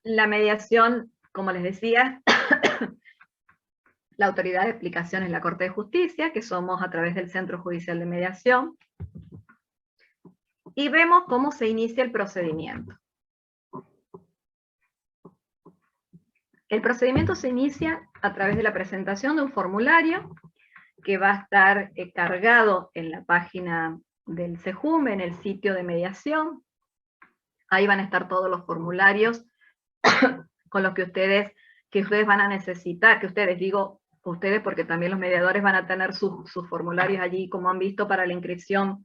La mediación, como les decía, la autoridad de aplicación es la Corte de Justicia, que somos a través del Centro Judicial de Mediación, y vemos cómo se inicia el procedimiento. El procedimiento se inicia a través de la presentación de un formulario que va a estar cargado en la página del SEJUME, en el sitio de mediación. Ahí van a estar todos los formularios con los que ustedes van a necesitar, digo ustedes porque también los mediadores van a tener sus formularios allí, como han visto, para la inscripción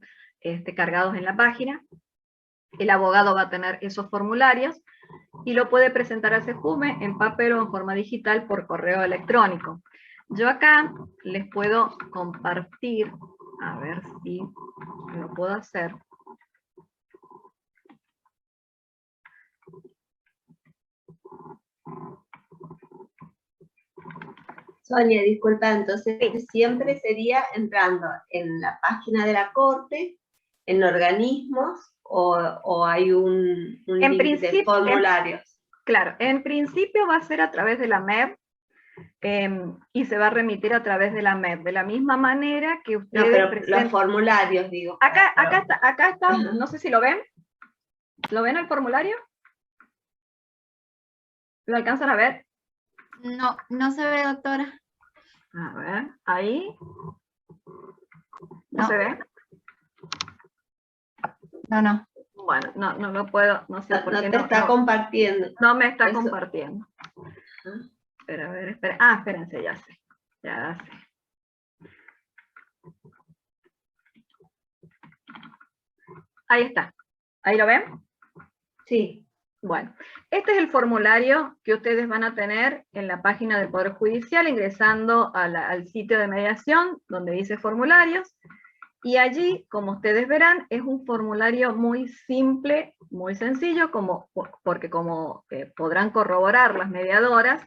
cargados en la página. El abogado va a tener esos formularios y lo puede presentar al SEJUME en papel o en forma digital por correo electrónico. Yo acá les puedo compartir, a ver si lo puedo hacer. Sonia, disculpa, entonces siempre sería entrando en la página de la Corte, en organismos, o hay un link de formularios. Claro, en principio va a ser a través de la MEP, y se va a remitir a través de la MEP, de la misma manera que ustedes... No, pero los formularios, digo. Acá está, no sé si lo ven. ¿Lo ven el formulario? ¿Lo alcanzan a ver? No, no se ve, doctora. A ver, ahí. ¿No se ve? No. Bueno, no lo puedo, no sé por qué no. Está compartiendo. No me está compartiendo. Pero a ver, espérense, ya sé. Ahí está. ¿Ahí lo ven? Sí. Bueno, este es el formulario que ustedes van a tener en la página del Poder Judicial, ingresando al sitio de mediación, donde dice formularios, y allí, como ustedes verán, es un formulario muy simple, muy sencillo, porque como podrán corroborar las mediadoras,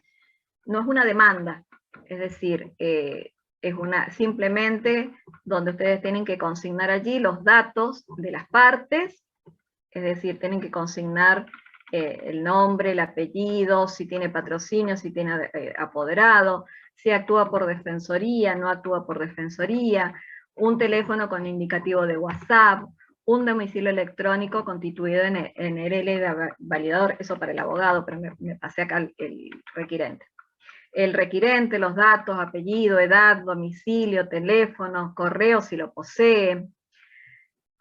no es una demanda, es decir, es simplemente donde ustedes tienen que consignar allí los datos de las partes, es decir, tienen que consignar el nombre, el apellido, si tiene patrocinio, si tiene apoderado, si actúa por defensoría, no actúa por defensoría, un teléfono con indicativo de WhatsApp, un domicilio electrónico constituido en el validador, eso para el abogado, pero me pasé acá el requirente. El requirente, los datos, apellido, edad, domicilio, teléfono, correo si lo posee.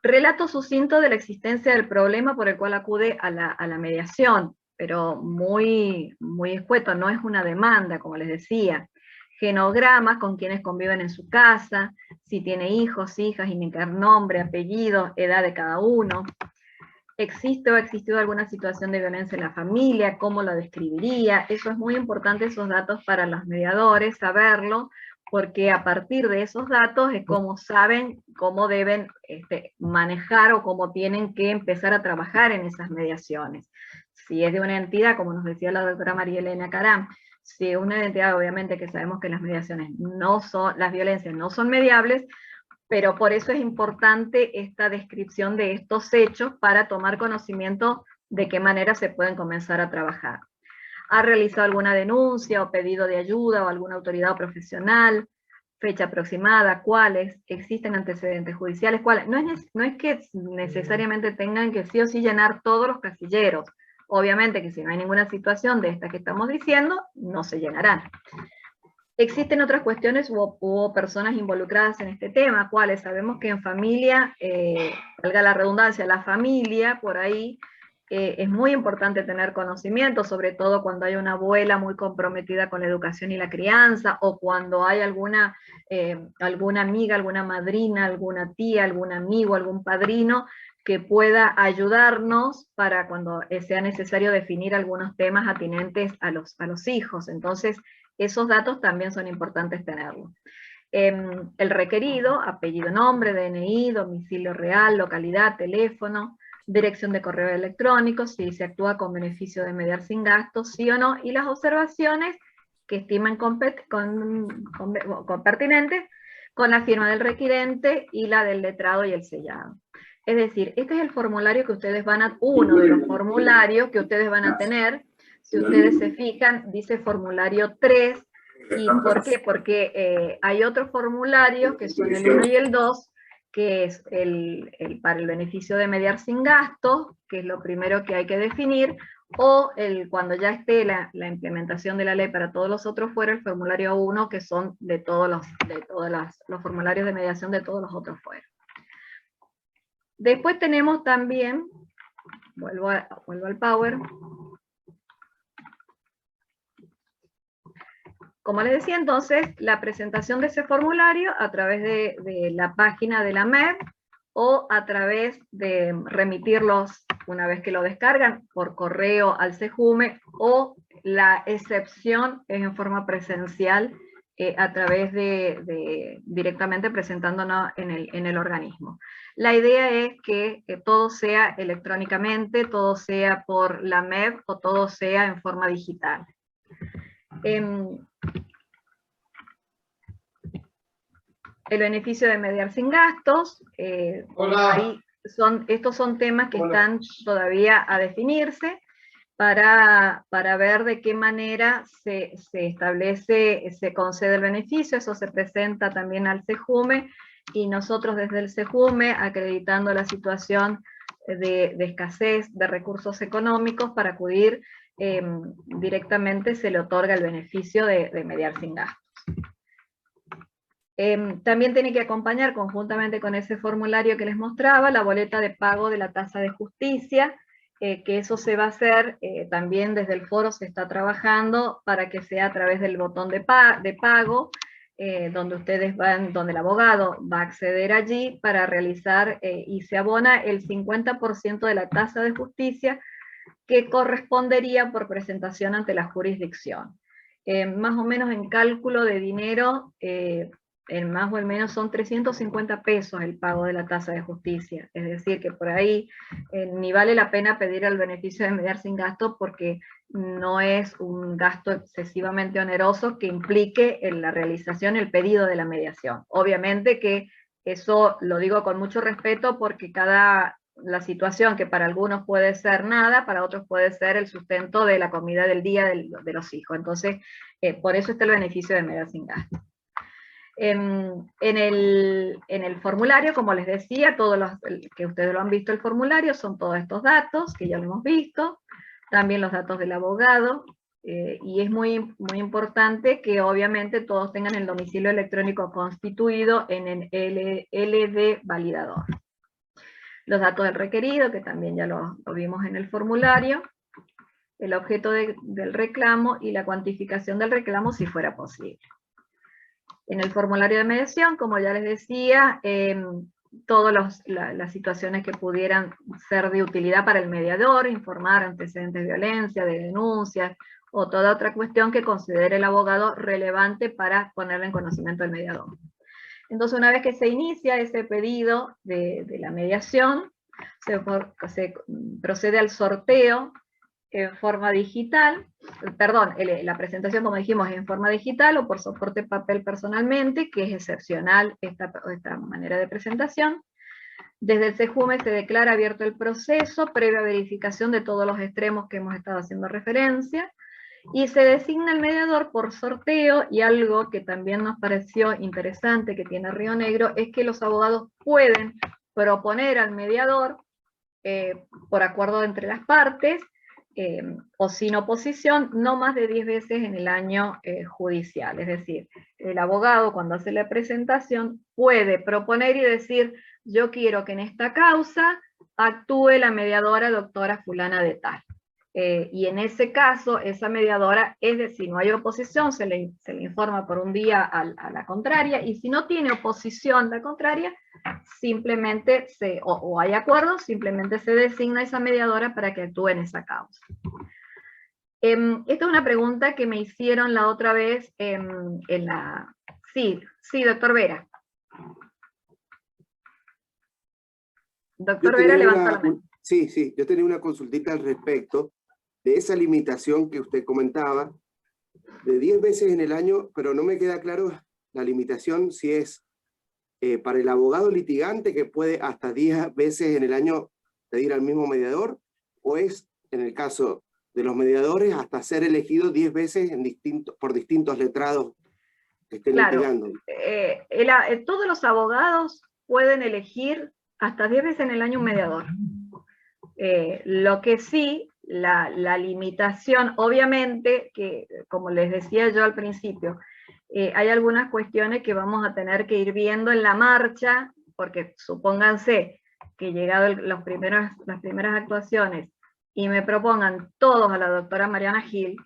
Relato sucinto de la existencia del problema por el cual acude a la mediación, pero muy escueto, no es una demanda, como les decía. Genogramas con quienes conviven en su casa, si tiene hijos, hijas, indicar nombre, apellido, edad de cada uno. ¿Existe o ha existido alguna situación de violencia en la familia? ¿Cómo la describiría? Eso es muy importante, esos datos para los mediadores, saberlo, porque a partir de esos datos es como saben cómo deben manejar o cómo tienen que empezar a trabajar en esas mediaciones. Si es de una entidad, como nos decía la doctora María Elena Caram, si es una entidad, obviamente que sabemos que las mediaciones las violencias no son mediables, pero por eso es importante esta descripción de estos hechos para tomar conocimiento de qué manera se pueden comenzar a trabajar. ¿Ha realizado alguna denuncia o pedido de ayuda o alguna autoridad profesional? Fecha aproximada, ¿cuáles? ¿Existen antecedentes judiciales? ¿Cuáles? No es que necesariamente tengan que sí o sí llenar todos los casilleros. Obviamente que si no hay ninguna situación de esta que estamos diciendo, no se llenarán. Existen otras cuestiones, hubo personas involucradas en este tema, ¿cuáles? Sabemos que en familia, valga la redundancia, la familia, por ahí, es muy importante tener conocimiento, sobre todo cuando hay una abuela muy comprometida con la educación y la crianza, o cuando hay alguna amiga, alguna madrina, alguna tía, algún amigo, algún padrino, que pueda ayudarnos para cuando sea necesario definir algunos temas atinentes a los hijos. Entonces, esos datos también son importantes tenerlos. El requerido, apellido, nombre, DNI, domicilio real, localidad, teléfono, dirección de correo electrónico, si se actúa con beneficio de mediar sin gastos, sí o no, y las observaciones que estimen pertinentes con la firma del requirente y la del letrado y el sellado. Es decir, este es el formulario que ustedes uno de los formularios que ustedes van a tener Si ustedes se fijan, dice formulario 3. ¿Y por qué? Porque hay otros formularios, que son el 1 y el 2, que es para el beneficio de mediar sin gasto, que es lo primero que hay que definir, o cuando ya esté la implementación de la ley para todos los otros fuera, el formulario 1, que son de todos los formularios de mediación de todos los otros fuera. Después tenemos también, vuelvo al Power. Como les decía entonces, la presentación de ese formulario a través de la página de la MED, o a través de remitirlos una vez que lo descargan por correo al CEJUME, o la excepción es en forma presencial a través directamente presentándonos en el organismo. La idea es que todo sea electrónicamente, todo sea por la MED o todo sea en forma digital. El beneficio de mediar sin gastos, estos son temas que están todavía a definirse para ver de qué manera se establece, se concede el beneficio. Eso se presenta también al CEJUME, y nosotros desde el CEJUME, acreditando la situación de escasez de recursos económicos, para acudir directamente se le otorga el beneficio de mediar sin gastos. También tiene que acompañar conjuntamente con ese formulario que les mostraba la boleta de pago de la tasa de justicia, que eso se va a hacer también desde el foro, se está trabajando para que sea a través del botón de pago, donde ustedes donde el abogado va a acceder allí para realizar y se abona el 50% de la tasa de justicia que correspondería por presentación ante la jurisdicción. Más o menos en cálculo de dinero, en más o menos son 350 pesos el pago de la tasa de justicia. Es decir, que por ahí ni vale la pena pedir el beneficio de mediar sin gasto, porque no es un gasto excesivamente oneroso que implique en la realización, el pedido de la mediación. Obviamente que eso lo digo con mucho respeto, porque la situación que para algunos puede ser nada, para otros puede ser el sustento de la comida del día de los hijos. Entonces, por eso está el beneficio de mediar sin gasto. En el formulario, como les decía, todos los que ustedes lo han visto el formulario, son todos estos datos que ya lo hemos visto, también los datos del abogado, y es muy, muy importante que obviamente todos tengan el domicilio electrónico constituido en el LD validador. Los datos del requerido, que también ya lo vimos en el formulario, el objeto del reclamo y la cuantificación del reclamo si fuera posible. En el formulario de mediación, como ya les decía, todas las situaciones que pudieran ser de utilidad para el mediador, informar antecedentes de violencia, de denuncias, o toda otra cuestión que considere el abogado relevante para ponerla en conocimiento del mediador. Entonces, una vez que se inicia ese pedido de la mediación, se procede al sorteo en forma digital, perdón, la presentación, como dijimos, es en forma digital o por soporte papel personalmente, que es excepcional esta manera de presentación. Desde el CEJUME se declara abierto el proceso, previa verificación de todos los extremos que hemos estado haciendo referencia, y se designa el mediador por sorteo. Y algo que también nos pareció interesante que tiene Río Negro es que los abogados pueden proponer al mediador por acuerdo entre las partes, o sin oposición, no más de 10 veces en el año judicial. Es decir, el abogado, cuando hace la presentación, puede proponer y decir: yo quiero que en esta causa actúe la mediadora doctora fulana de tal. Y en ese caso, esa mediadora, es decir, si no hay oposición, se le informa por un día a la contraria, y si no tiene oposición la contraria, simplemente o hay acuerdo, simplemente se designa esa mediadora para que actúe en esa causa. Esta es una pregunta que me hicieron la otra vez Sí, doctor Vera. Doctor Vera, levanta la mano. Sí, yo tenía una consultita al respecto de esa limitación que usted comentaba, de 10 veces en el año, pero no me queda claro la limitación si es para el abogado litigante, que puede hasta 10 veces en el año pedir al mismo mediador, o es en el caso de los mediadores hasta ser elegido 10 veces por distintos letrados que estén litigando. Todos los abogados pueden elegir hasta 10 veces en el año un mediador. Lo que sí, la limitación, obviamente, que como les decía yo al principio, hay algunas cuestiones que vamos a tener que ir viendo en la marcha, porque supónganse que llegado las primeras actuaciones y me propongan todos a la doctora Mariana Gil,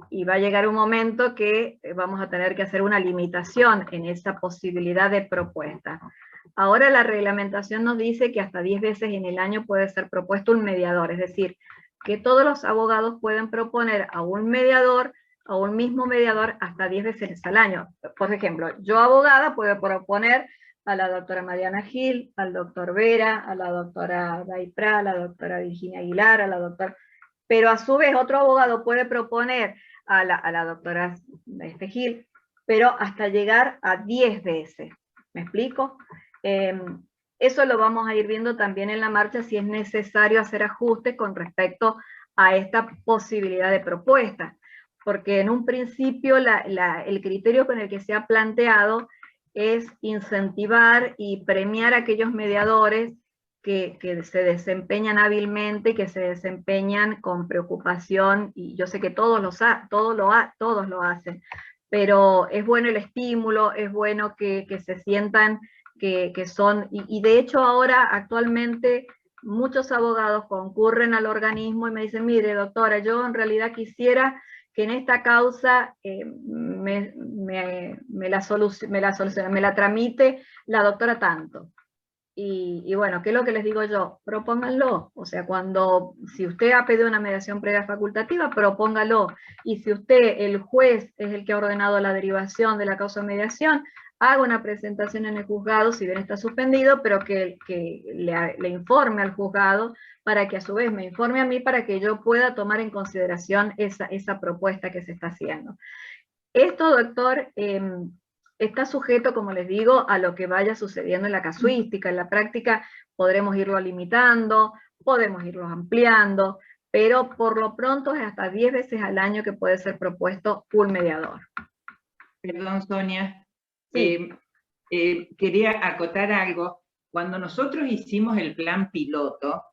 y va a llegar un momento que vamos a tener que hacer una limitación en esa posibilidad de propuesta. Ahora la reglamentación nos dice que hasta 10 veces en el año puede ser propuesto un mediador, es decir, que todos los abogados pueden proponer a un mediador, a un mismo mediador, hasta 10 veces al año. Por ejemplo, yo abogada puedo proponer a la doctora Mariana Gil, al doctor Vera, a la doctora Daypra, a la doctora Virginia Aguilar, a la doctora... Pero a su vez otro abogado puede proponer a la doctora Gil, pero hasta llegar a 10 veces. ¿Me explico? Eso lo vamos a ir viendo también en la marcha, si es necesario hacer ajustes con respecto a esta posibilidad de propuesta. Porque en un principio el criterio con el que se ha planteado es incentivar y premiar a aquellos mediadores que se desempeñan hábilmente, que se desempeñan con preocupación, y yo sé que todos lo hacen, pero es bueno el estímulo, es bueno que se sientan que son, y de hecho ahora actualmente muchos abogados concurren al organismo y me dicen, mire doctora, yo en realidad quisiera que en esta causa me la tramite la doctora tanto. Y bueno, ¿qué es lo que les digo yo? Propónganlo. O sea, si usted ha pedido una mediación previa facultativa, propóngalo. Y si usted, el juez, es el que ha ordenado la derivación de la causa de mediación, haga una presentación en el juzgado, si bien está suspendido, pero que le informe al juzgado para que a su vez me informe a mí para que yo pueda tomar en consideración esa propuesta que se está haciendo. Esto, doctor, está sujeto, como les digo, a lo que vaya sucediendo en la casuística. En la práctica podremos irlo limitando, podemos irlo ampliando, pero por lo pronto es hasta 10 veces al año que puede ser propuesto un mediador. Perdón, Sonia. Sí. Quería acotar algo. Cuando nosotros hicimos el plan piloto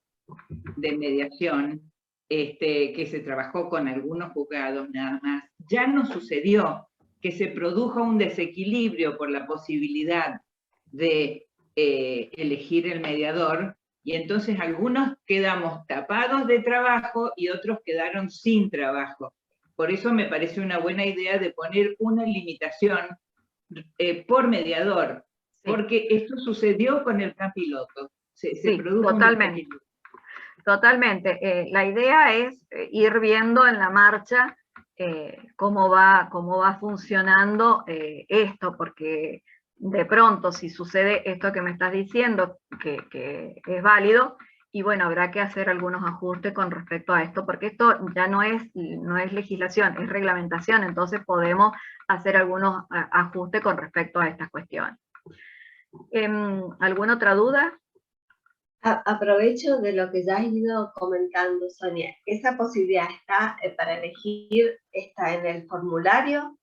de mediación, que se trabajó con algunos juzgados nada más, ya nos sucedió que se produjo un desequilibrio por la posibilidad de elegir el mediador, y entonces algunos quedamos tapados de trabajo y otros quedaron sin trabajo. Por eso me parece una buena idea de poner una limitación por mediador, sí, porque esto sucedió con el plan piloto. Se produjo totalmente. Totalmente. La idea es ir viendo en la marcha cómo va funcionando esto, porque de pronto si sucede esto que me estás diciendo, que es válido, y bueno, habrá que hacer algunos ajustes con respecto a esto, porque esto ya no es legislación, es reglamentación, entonces podemos hacer algunos ajustes con respecto a estas cuestiones. ¿Alguna otra duda? Aprovecho de lo que ya has ido comentando, Sonia. ¿Esa posibilidad está para elegir, está en el formulario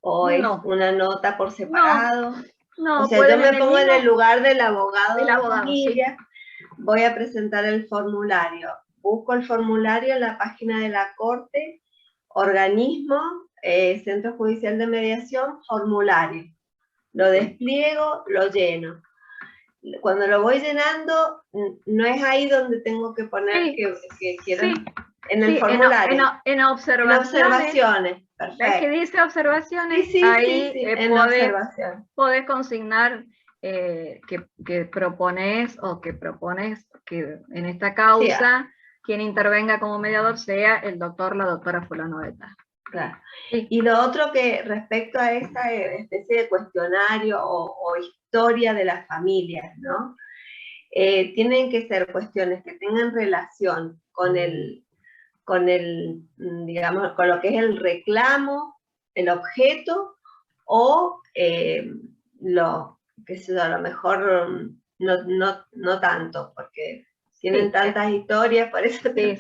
o es una nota por separado? No, o sea, yo me pongo en el lugar del abogado de familia, sí, voy a presentar el formulario, busco el formulario en la página de la Corte, organismo, Centro Judicial de Mediación, formulario. Lo despliego, lo lleno. Cuando lo voy llenando, no es ahí donde tengo que poner que quiero, en el formulario. En observaciones. Perfecto. ¿Ves que dice observaciones? Ahí podés consignar que propones que en esta causa quien intervenga como mediador sea el doctor, la doctora fulano de tal. Claro. Y lo otro que respecto a esta especie de cuestionario o historia de las familias, ¿no? Tienen que ser cuestiones que tengan relación con digamos, con lo que es el reclamo, el objeto, o lo que a lo mejor no tanto, porque tienen tantas historias, por eso te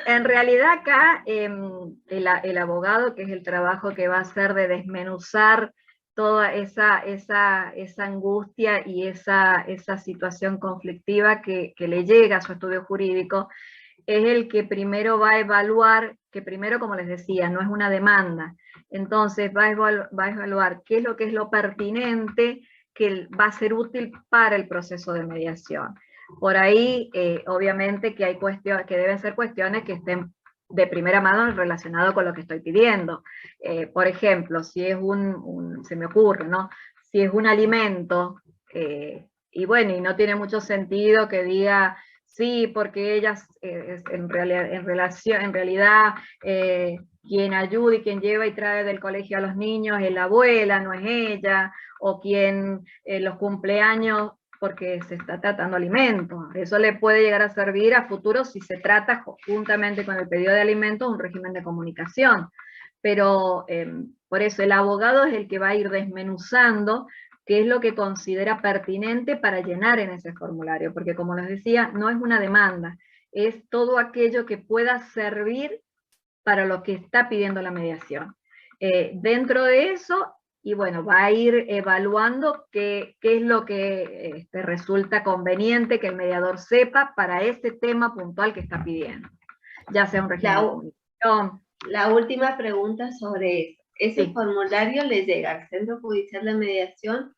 En realidad acá el abogado, que es el trabajo que va a hacer de desmenuzar toda esa angustia y esa situación conflictiva que le llega a su estudio jurídico, es el que primero va a evaluar, que primero, como les decía, no es una demanda, entonces va a evaluar qué es lo pertinente que va a ser útil para el proceso de mediación. Por ahí, obviamente que hay cuestiones, que deben ser cuestiones que estén de primera mano relacionado con lo que estoy pidiendo. Por ejemplo, si es se me ocurre, ¿no? Si es un alimento, y bueno, y no tiene mucho sentido que diga, sí, porque ellas, en realidad, quien ayuda y quien lleva y trae del colegio a los niños es la abuela, no es ella, o quien los cumpleaños, porque se está tratando alimentos. Eso le puede llegar a servir a futuro si se trata juntamente con el pedido de alimentos un régimen de comunicación. Pero por eso el abogado es el que va a ir desmenuzando qué es lo que considera pertinente para llenar en ese formulario, porque como les decía, no es una demanda, es todo aquello que pueda servir para lo que está pidiendo la mediación. Dentro de eso, y bueno, va a ir evaluando qué es lo que resulta conveniente que el mediador sepa para ese tema puntual que está pidiendo, ya sea un régimen de comunicación. La última pregunta sobre eso. Ese formulario le llega al Centro Judicial de Mediación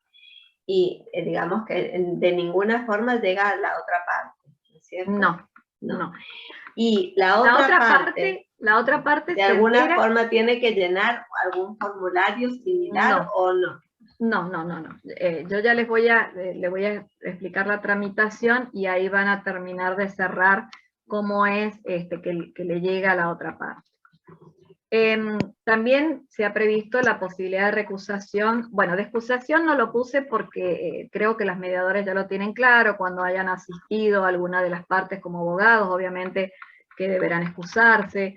y digamos que de ninguna forma llega a la otra parte, ¿no es cierto? No. Y la otra parte de alguna forma tiene que llenar algún formulario similar o no. No. Yo ya le voy a explicar la tramitación y ahí van a terminar de cerrar cómo es que le llega a la otra parte. También se ha previsto la posibilidad de recusación. Bueno, de excusación no lo puse porque creo que las mediadoras ya lo tienen claro, cuando hayan asistido a alguna de las partes como abogados, obviamente que deberán excusarse,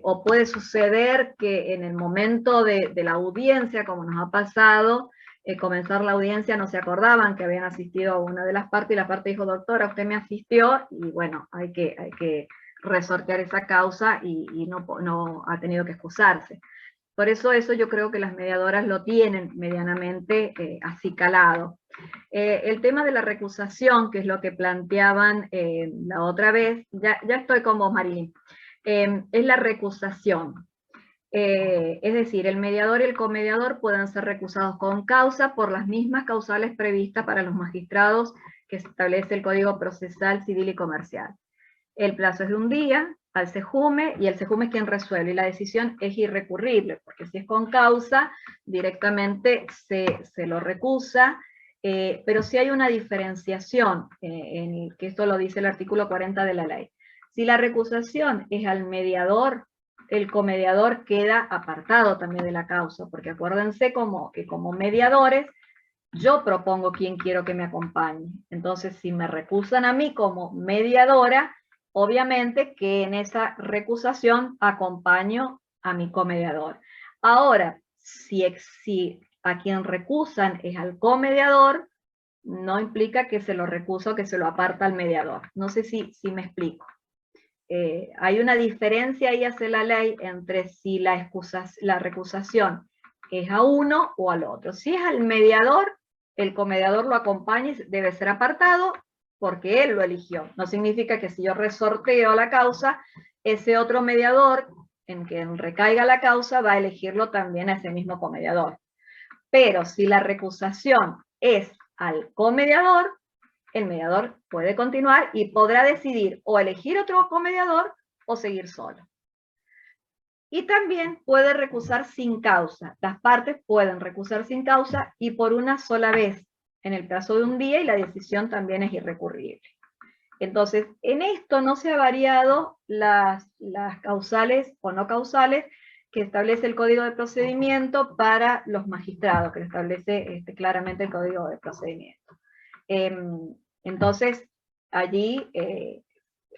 o puede suceder que en el momento de la audiencia, como nos ha pasado, comenzar la audiencia no se acordaban que habían asistido a una de las partes y la parte dijo, doctora, usted me asistió, y bueno, hay que resortear esa causa y no ha tenido que excusarse. Por eso yo creo que las mediadoras lo tienen medianamente acicalado. El tema de la recusación, que es lo que planteaban la otra vez, ya estoy con vos, Marilyn, es la recusación. Es decir, el mediador y el comediador pueden ser recusados con causa por las mismas causales previstas para los magistrados que establece el Código Procesal Civil y Comercial. El plazo es de un día al CEJUME, y el CEJUME es quien resuelve, y la decisión es irrecurrible, porque si es con causa, directamente se lo recusa, pero sí hay una diferenciación, que esto lo dice el artículo 40 de la ley. Si la recusación es al mediador, el comediador queda apartado también de la causa, porque acuérdense que como mediadores, yo propongo quién quiero que me acompañe. Entonces, si me recusan a mí como mediadora, obviamente que en esa recusación acompaño a mi comediador. Ahora, si a quien recusan es al comediador, no implica que se lo recusa o que se lo aparta al mediador. No sé si me explico. Hay una diferencia ahí hace la ley entre si la recusación es a uno o al otro. Si es al mediador, el comediador lo acompaña y debe ser apartado porque él lo eligió. No significa que si yo resorteo la causa, ese otro mediador en quien recaiga la causa va a elegirlo también a ese mismo comediador. Pero si la recusación es al comediador, el mediador puede continuar y podrá decidir o elegir otro comediador o seguir solo. Y también puede recusar sin causa. Las partes pueden recusar sin causa y por una sola vez en el plazo de un día, y la decisión también es irrecurrible. Entonces, en esto no se ha variado las causales o no causales que establece el Código de Procedimiento para los magistrados, que lo establece claramente el Código de Procedimiento. Entonces, allí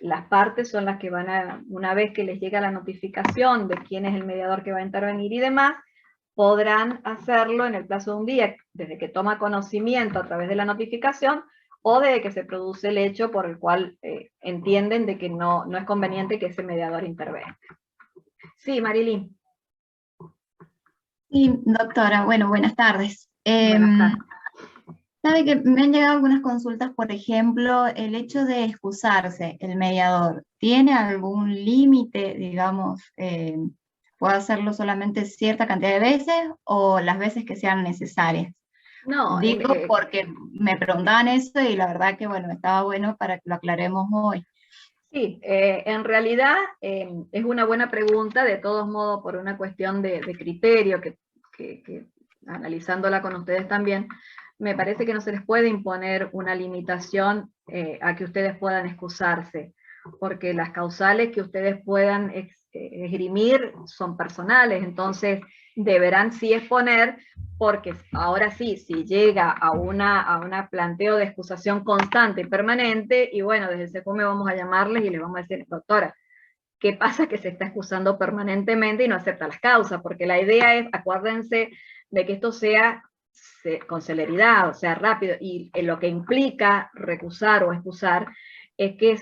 las partes son las que van a, una vez que les llega la notificación de quién es el mediador que va a intervenir y demás, podrán hacerlo en el plazo de un día, desde que toma conocimiento a través de la notificación, o de que se produce el hecho por el cual entienden de que no es conveniente que ese mediador intervenga. Sí, Marilyn. Sí, doctora, bueno, buenas tardes. Buenas tardes. Sabe que me han llegado algunas consultas, por ejemplo, el hecho de excusarse, el mediador, ¿tiene algún límite, digamos, puede hacerlo solamente cierta cantidad de veces o las veces que sean necesarias? No, digo porque me preguntaban eso y la verdad que, bueno, estaba bueno para que lo aclaremos hoy. Sí, en realidad es una buena pregunta, de todos modos, por una cuestión de criterio, que analizándola con ustedes también, me parece que no se les puede imponer una limitación a que ustedes puedan excusarse, porque las causales que ustedes puedan esgrimir son personales, entonces deberán sí exponer, porque ahora sí, si llega a una planteo de excusación constante y permanente, y bueno, desde el SECUME vamos a llamarles y les vamos a decir, doctora, ¿qué pasa? Que se está excusando permanentemente y no acepta las causas, porque la idea es, acuérdense, de que esto sea con celeridad, o sea, rápido, y lo que implica recusar o excusar es que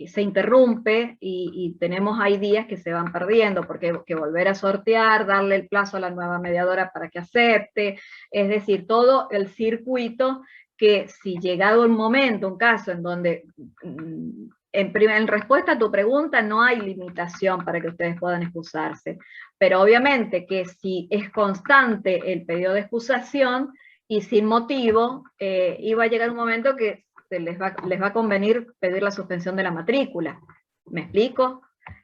se interrumpe y tenemos ahí días que se van perdiendo, porque que volver a sortear, darle el plazo a la nueva mediadora para que acepte, es decir, todo el circuito que si llegado un momento, un caso en donde en respuesta a tu pregunta no hay limitación para que ustedes puedan excusarse, pero obviamente que si es constante el pedido de excusación y sin motivo, iba a llegar un momento que les va a convenir pedir la suspensión de la matrícula. ¿Me explico?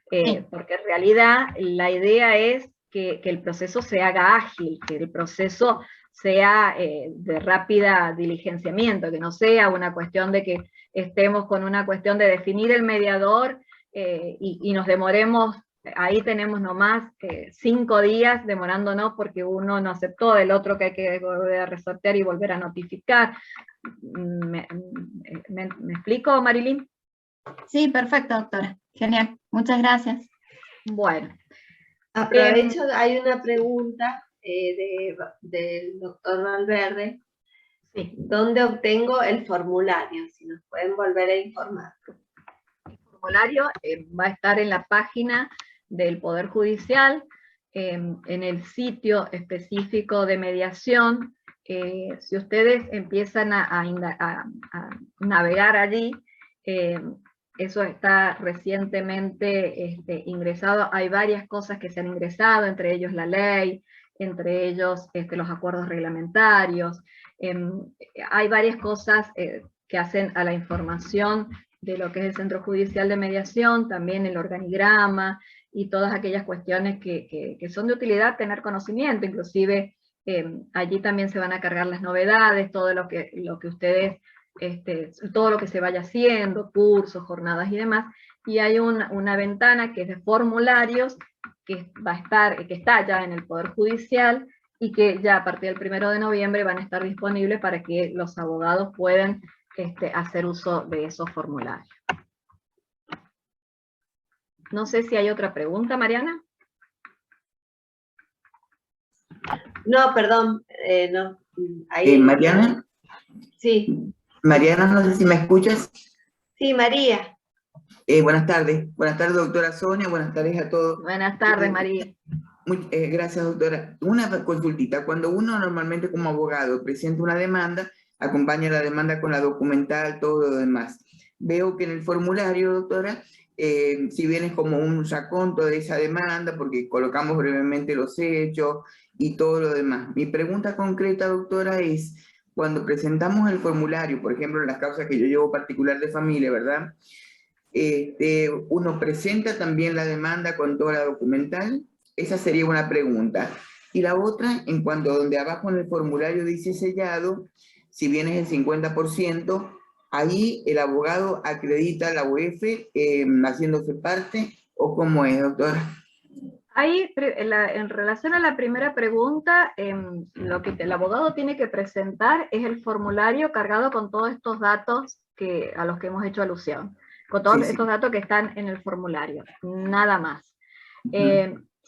Porque en realidad la idea es que el proceso se haga ágil, que el proceso sea de rápida diligenciamiento, que no sea una cuestión de que estemos con una cuestión de definir el mediador y nos demoremos, ahí tenemos nomás 5 días demorándonos porque uno no aceptó, el otro que hay que volver a resortear y volver a notificar. ¿Me explico, Marilyn? Sí, perfecto, doctora. Genial. Muchas gracias. Bueno. Aprovecho, hay una pregunta del doctor Valverde. Sí. ¿Dónde obtengo el formulario? Si nos pueden volver a informar. El formulario va a estar en la página del Poder Judicial, en el sitio específico de mediación. Si ustedes empiezan a navegar allí, eso está recientemente ingresado. Hay varias cosas que se han ingresado, entre ellos la ley, entre ellos los acuerdos reglamentarios. Hay varias cosas que hacen a la información de lo que es el Centro Judicial de Mediación, también el organigrama y todas aquellas cuestiones que son de utilidad tener conocimiento, inclusive allí también se van a cargar las novedades, todo lo que ustedes, todo lo que se vaya haciendo, cursos, jornadas y demás, y hay una ventana que es de formularios que está ya en el Poder Judicial y que ya a partir del 1 de noviembre van a estar disponibles para que los abogados puedan hacer uso de esos formularios. No sé si hay otra pregunta, Mariana. No, perdón, no. Ahí Mariana. Sí. Mariana, no sé si me escuchas. Sí, María. Buenas tardes, doctora Sonia, buenas tardes a todos. Buenas tardes, María. Gracias, doctora. Una consultita, cuando uno normalmente como abogado presenta una demanda, acompaña la demanda con la documental, todo lo demás. Veo que en el formulario, doctora, si bien es como un raconto de esa demanda, porque colocamos brevemente los hechos y todo lo demás. Mi pregunta concreta, doctora, es, cuando presentamos el formulario, por ejemplo, en las causas que yo llevo particular de familia, ¿verdad? Uno presenta también la demanda con toda la documental. Esa sería una pregunta. Y la otra, en cuanto a donde abajo en el formulario dice sellado, si bien es el 50%, ahí el abogado acredita la UEF haciéndose parte, ¿o cómo es, doctora? Ahí, en relación a la primera pregunta, lo que el abogado tiene que presentar es el formulario cargado con todos estos datos a los que hemos hecho alusión, con todos estos datos que están en el formulario, nada más.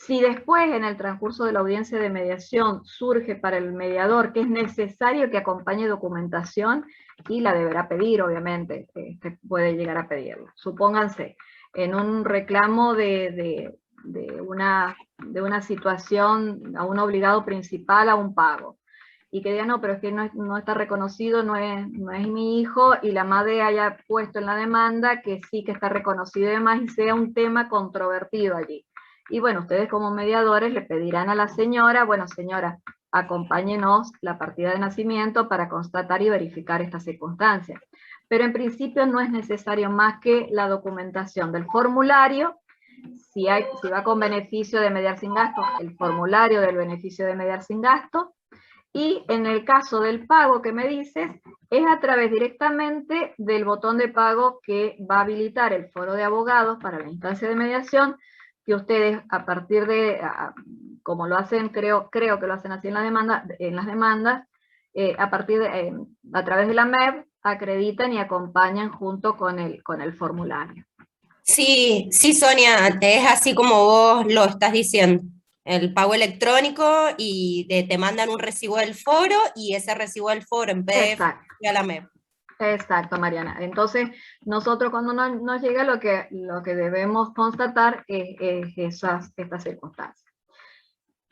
Si después en el transcurso de la audiencia de mediación surge para el mediador que es necesario que acompañe documentación, y la deberá pedir, obviamente, puede llegar a pedirlo. Supónganse, en un reclamo de una situación a un obligado principal a un pago, y que diga, no, pero es que no está reconocido, no es mi hijo, y la madre haya puesto en la demanda que sí que está reconocido y demás, y sea un tema controvertido allí. Y bueno, ustedes como mediadores le pedirán a la señora, bueno señora, acompáñenos la partida de nacimiento para constatar y verificar estas circunstancias. Pero en principio no es necesario más que la documentación del formulario, si va con beneficio de mediar sin gasto, el formulario del beneficio de mediar sin gasto, y en el caso del pago que me dices, es a través directamente del botón de pago que va a habilitar el foro de abogados para la instancia de mediación, que ustedes a partir de, como lo hacen, creo que lo hacen así en las demandas, a través de la MEB, acreditan y acompañan junto con el formulario. Sí, sí, Sonia, es así como vos lo estás diciendo. El pago electrónico y te mandan un recibo del foro y ese recibo del foro en PDF a la MEB. Exacto, Mariana. Entonces, nosotros cuando nos llega lo que debemos constatar es estas circunstancias.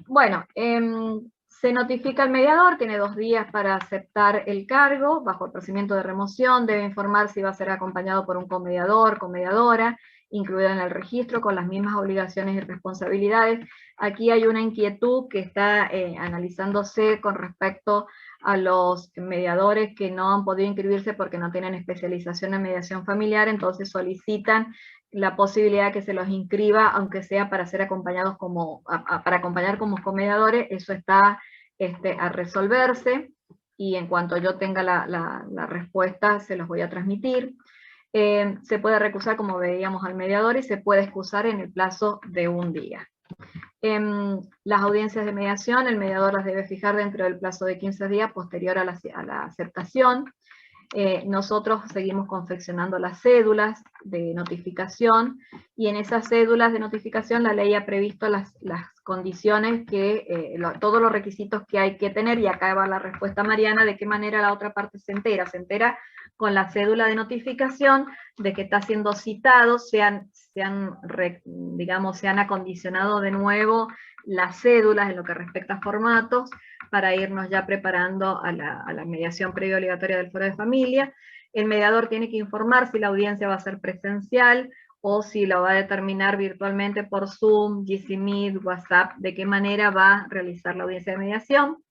Bueno, se notifica al mediador, tiene 2 días para aceptar el cargo, bajo el procedimiento de remoción, debe informar si va a ser acompañado por un comediador, comediadora, incluido en el registro, con las mismas obligaciones y responsabilidades. Aquí hay una inquietud que está analizándose con respecto a los mediadores que no han podido inscribirse porque no tienen especialización en mediación familiar, entonces solicitan la posibilidad de que se los inscriba, aunque sea para ser acompañados para acompañar como comediadores. Eso está a resolverse, y en cuanto yo tenga la respuesta se los voy a transmitir. Se puede recusar, como veíamos, al mediador, y se puede excusar en el plazo de 1 día. Las audiencias de mediación, el mediador las debe fijar dentro del plazo de 15 días posterior a la aceptación. Nosotros seguimos confeccionando las cédulas de notificación, y en esas cédulas de notificación la ley ha previsto las condiciones, todos los requisitos que hay que tener, y acá va la respuesta, Mariana, de qué manera la otra parte se entera. Se entera con la cédula de notificación de que está siendo citado, se han acondicionado de nuevo las cédulas en lo que respecta a formatos, para irnos ya preparando a la mediación previa obligatoria del foro de familia. El mediador tiene que informar si la audiencia va a ser presencial o si la va a determinar virtualmente por Zoom, GC Meet, WhatsApp, de qué manera va a realizar la audiencia de mediación.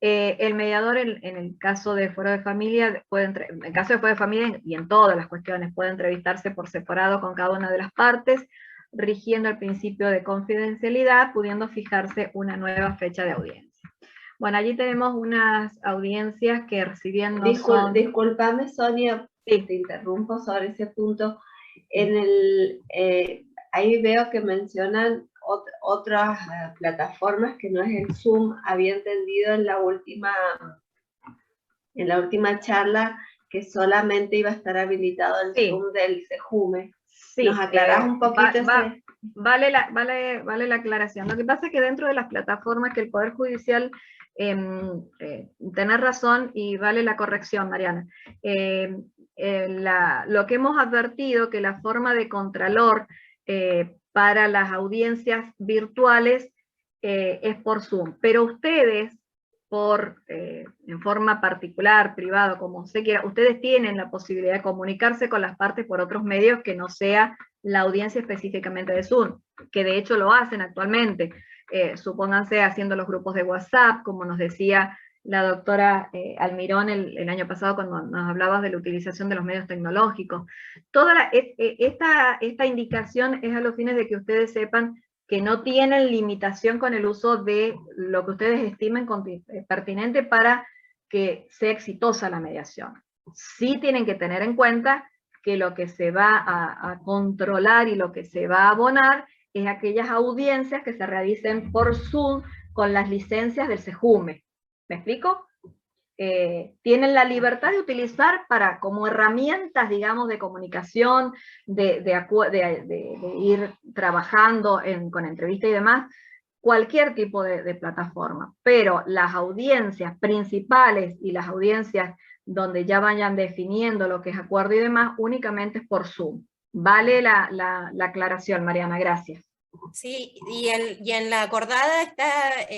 El mediador, en el caso de foro de familia, en el caso de foro de familia y en todas las cuestiones, puede entrevistarse por separado con cada una de las partes, rigiendo el principio de confidencialidad, pudiendo fijarse una nueva fecha de audiencia. Bueno, allí tenemos unas audiencias que recibían Discúlpame, Sonia, te interrumpo sobre ese punto. Ahí veo que mencionan otras plataformas que no es el Zoom. Había entendido en la última charla que solamente iba a estar habilitado el Zoom del SEJUME. Sí, ¿nos aclarás un poquito vale la aclaración. Lo que pasa es que dentro de las plataformas que el Poder Judicial, tenés razón y vale la corrección, Mariana, lo que hemos advertido, que la forma de contralor para las audiencias virtuales es por Zoom, pero ustedes, en forma particular, privado, como se quiera, ustedes tienen la posibilidad de comunicarse con las partes por otros medios que no sea la audiencia específicamente de Zoom, que de hecho lo hacen actualmente. Supónganse haciendo los grupos de WhatsApp, como nos decía la doctora Almirón el año pasado cuando nos hablabas de la utilización de los medios tecnológicos. Esta indicación es a los fines de que ustedes sepan que no tienen limitación con el uso de lo que ustedes estimen pertinente para que sea exitosa la mediación. Sí tienen que tener en cuenta que lo que se va a controlar y lo que se va a abonar es aquellas audiencias que se realicen por Zoom con las licencias del SEJUME. ¿Me explico? tienen la libertad de utilizar como herramientas, digamos, de comunicación, de ir trabajando con entrevistas y demás, cualquier tipo de plataforma, pero las audiencias principales y las audiencias donde ya vayan definiendo lo que es acuerdo y demás, únicamente es por Zoom. Vale la aclaración, Mariana, gracias. Sí, y en la acordada está,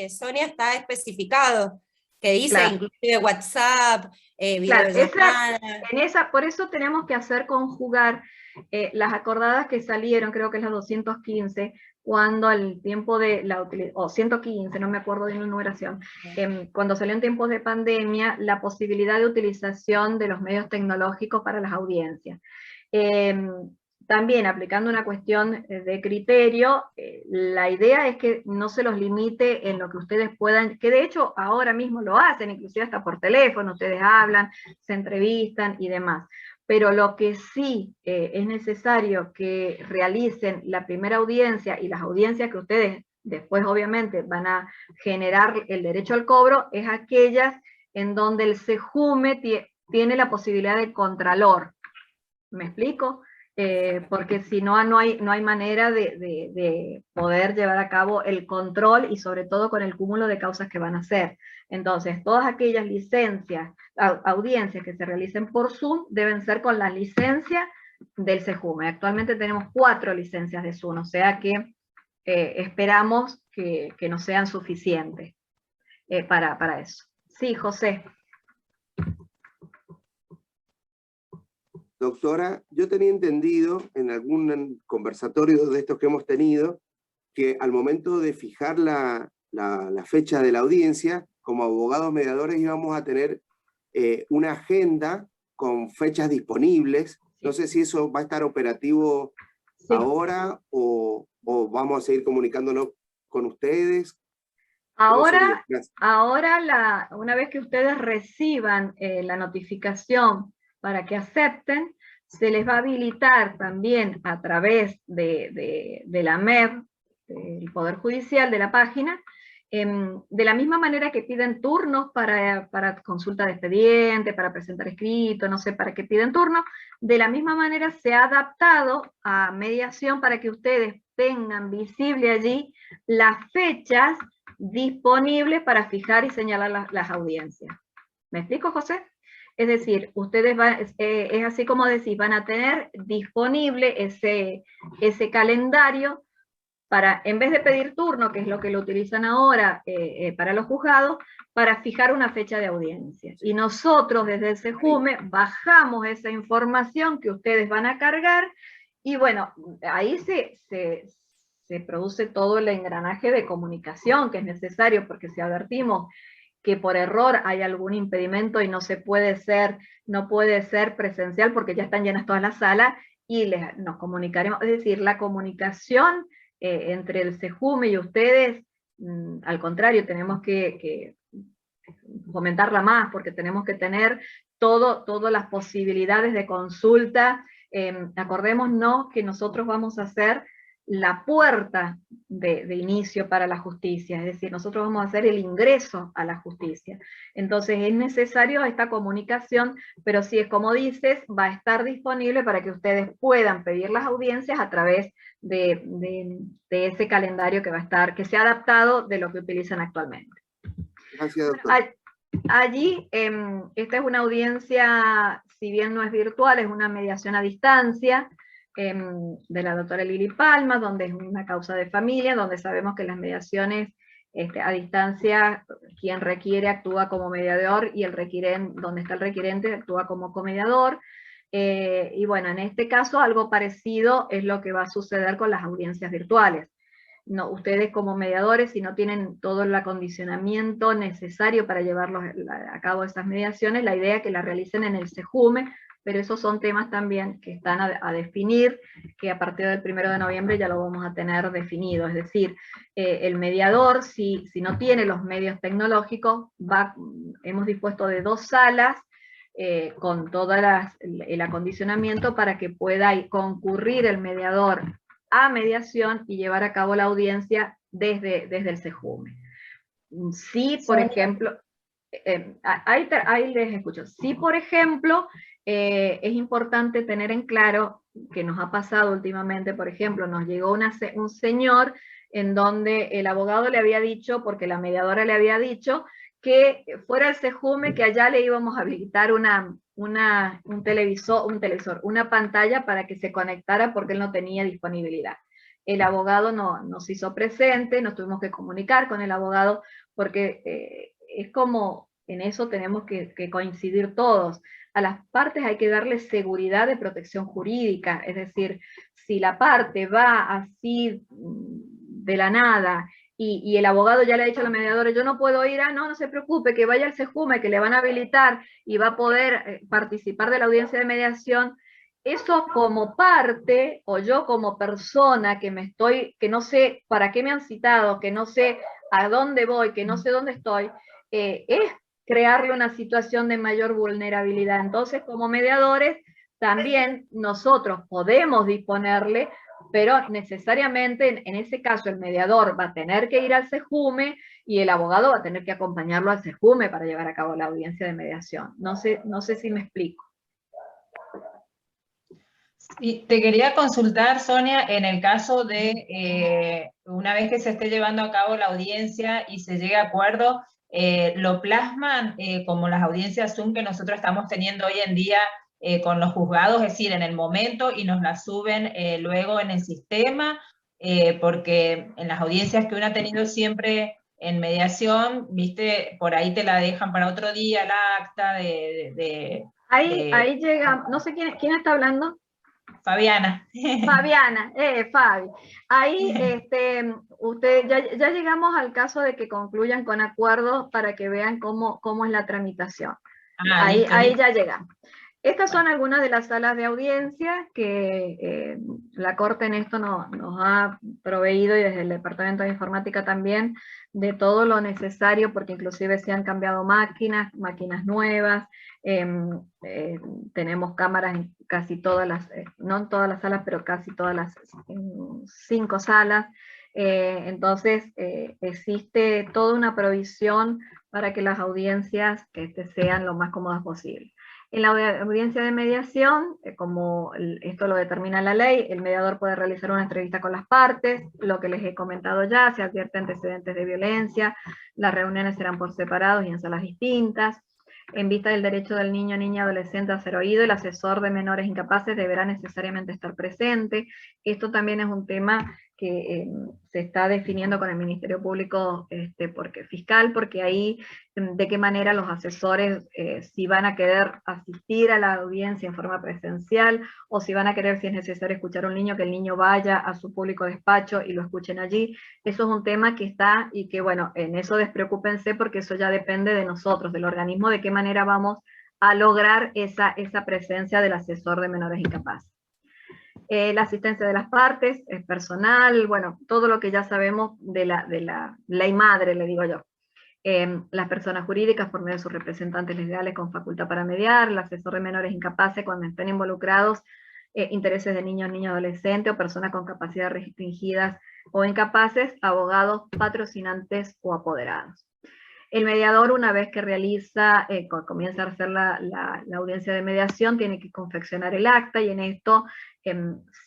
Sonia, está especificado, que dice claro, inclusive WhatsApp, videollamada. Claro, por eso tenemos que hacer conjugar las acordadas que salieron, creo que es la 215, cuando el tiempo de o 115, no me acuerdo de la numeración, cuando salió en tiempos de pandemia, la posibilidad de utilización de los medios tecnológicos para las audiencias. También aplicando una cuestión de criterio, la idea es que no se los limite en lo que ustedes puedan, que de hecho ahora mismo lo hacen, inclusive hasta por teléfono, ustedes hablan, se entrevistan y demás. Pero lo que sí es necesario que realicen la primera audiencia y las audiencias que ustedes después obviamente van a generar el derecho al cobro, es aquellas en donde el SEJUME tiene la posibilidad de contralor. ¿Me explico? Porque si no, no hay manera de poder llevar a cabo el control y sobre todo con el cúmulo de causas que van a hacer. Entonces, todas aquellas licencias, audiencias que se realicen por Zoom deben ser con la licencia del SEJUME. Actualmente tenemos 4 licencias de Zoom, o sea que esperamos que no sean suficientes para eso. Sí, José. Doctora, yo tenía entendido en algún conversatorio de estos que hemos tenido, que al momento de fijar la fecha de la audiencia, como abogados mediadores íbamos a tener una agenda con fechas disponibles. No sé si eso va a estar operativo ahora o vamos a seguir comunicándonos con ustedes. Ahora, una vez que ustedes reciban la notificación para que acepten, se les va a habilitar también a través de la MEP, del Poder Judicial, de la página, de la misma manera que piden turnos para consulta de expediente, para presentar escrito, no sé, para que piden turnos, de la misma manera se ha adaptado a mediación para que ustedes tengan visible allí las fechas disponibles para fijar y señalar las audiencias. ¿Me explico, José? Es decir, ustedes es así como decís, van a tener disponible ese calendario para, en vez de pedir turno, que es lo que lo utilizan ahora para los juzgados, para fijar una fecha de audiencia. Y nosotros desde el SEJUME bajamos esa información que ustedes van a cargar, y bueno, ahí se produce todo el engranaje de comunicación que es necesario, porque si advertimos que por error hay algún impedimento y no puede ser presencial porque ya están llenas todas las salas, y nos comunicaremos, es decir, la comunicación entre el SEJUME y ustedes, al contrario, tenemos que fomentarla más, porque tenemos que tener todas las posibilidades de consulta. Acordémonos que nosotros vamos a ser la puerta de inicio para la justicia, es decir, nosotros vamos a hacer el ingreso a la justicia. Entonces es necesario esta comunicación, pero sí, es como dices, va a estar disponible para que ustedes puedan pedir las audiencias a través de ese calendario que se ha adaptado de lo que utilizan actualmente. Gracias, doctor. Allí, esta es una audiencia, si bien no es virtual, es una mediación a distancia, de la doctora Lili Palma, donde es una causa de familia, donde sabemos que las mediaciones a distancia, quien requiere actúa como mediador, y donde está el requirente actúa como comediador. Y bueno, en este caso algo parecido es lo que va a suceder con las audiencias virtuales. No, ustedes como mediadores, si no tienen todo el acondicionamiento necesario para llevarlos a cabo estas mediaciones, la idea es que las realicen en el SEJUME, pero esos son temas también que están a definir, que a partir del 1 de noviembre ya lo vamos a tener definido. Es decir, el mediador, si no tiene los medios tecnológicos, hemos dispuesto de 2 salas, con todo el acondicionamiento para que pueda concurrir el mediador a mediación y llevar a cabo la audiencia desde el SEJUME. Sí, por ejemplo, ahí les escucho. Sí, por ejemplo, es importante tener en claro que nos ha pasado últimamente, por ejemplo, nos llegó un señor en donde el abogado le había dicho, porque la mediadora le había dicho, que fuera el CEJUME, que allá le íbamos a habilitar un televisor, una pantalla para que se conectara porque él no tenía disponibilidad. El abogado no nos hizo presente, nos tuvimos que comunicar con el abogado porque es como, en eso tenemos que coincidir todos. A las partes hay que darle seguridad de protección jurídica, es decir, si la parte va así de la nada y el abogado ya le ha dicho a la mediadora, yo no puedo ir, no se preocupe, que vaya al CEJUME, que le van a habilitar y va a poder participar de la audiencia de mediación, eso como parte, o yo como persona que no sé para qué me han citado, que no sé a dónde voy, que no sé dónde estoy, es crearle una situación de mayor vulnerabilidad. Entonces, como mediadores, también nosotros podemos disponerle, pero necesariamente en ese caso el mediador va a tener que ir al CEJUME y el abogado va a tener que acompañarlo al CEJUME para llevar a cabo la audiencia de mediación. No sé si me explico. Y te quería consultar, Sonia, en el caso de una vez que se esté llevando a cabo la audiencia y se llegue a acuerdo, lo plasman como las audiencias Zoom que nosotros estamos teniendo hoy en día con los juzgados, es decir, en el momento, y nos las suben luego en el sistema, porque en las audiencias que uno ha tenido siempre en mediación, viste, por ahí te la dejan para otro día, el acta Ahí llega, no sé quién está hablando. Fabiana. Fabiana, Fabi. Ahí usted, ya llegamos al caso de que concluyan con acuerdos para que vean cómo es la tramitación. Ahí ya llegamos. Estas son algunas de las salas de audiencia que la Corte en esto nos ha proveído, y desde el Departamento de Informática también, de todo lo necesario, porque inclusive se han cambiado máquinas nuevas, tenemos cámaras en casi todas las, no en todas las salas, pero casi todas las 5 salas. Entonces existe toda una provisión para que las audiencias sean lo más cómodas posible. En la audiencia de mediación, como esto lo determina la ley, el mediador puede realizar una entrevista con las partes, lo que les he comentado ya, se advierte antecedentes de violencia, las reuniones serán por separados y en salas distintas. En vista del derecho del niño, niña, adolescente a ser oído, el asesor de menores incapaces deberá necesariamente estar presente. Esto también es un tema que se está definiendo con el Ministerio Público fiscal, porque ahí de qué manera los asesores, si van a querer asistir a la audiencia en forma presencial, o si van a querer, si es necesario escuchar a un niño, que el niño vaya a su público despacho y lo escuchen allí. Eso es un tema que está, y que bueno, en eso despreocúpense, porque eso ya depende de nosotros, del organismo, de qué manera vamos a lograr esa presencia del asesor de menores incapaces. La asistencia de las partes, es personal, bueno, todo lo que ya sabemos de la ley madre, le digo yo. Las personas jurídicas por medio de sus representantes legales con facultad para mediar, el asesor de menores incapaces cuando estén involucrados intereses de niños, niñas, adolescentes o personas con capacidades restringidas o incapaces, abogados, patrocinantes o apoderados. El mediador, una vez que comienza a hacer la audiencia de mediación, tiene que confeccionar el acta, y en esto,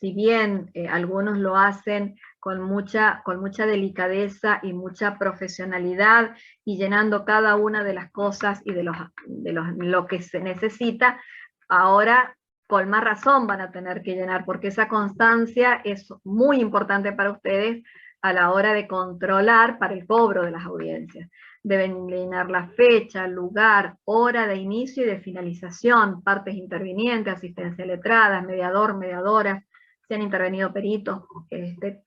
si bien algunos lo hacen con mucha delicadeza y mucha profesionalidad, y llenando cada una de las cosas y de lo que se necesita, ahora con más razón van a tener que llenar, porque esa constancia es muy importante para ustedes a la hora de controlar para el cobro de las audiencias. Deben llenar la fecha, lugar, hora de inicio y de finalización, partes intervinientes, asistencia letrada, mediador, mediadora, si han intervenido peritos,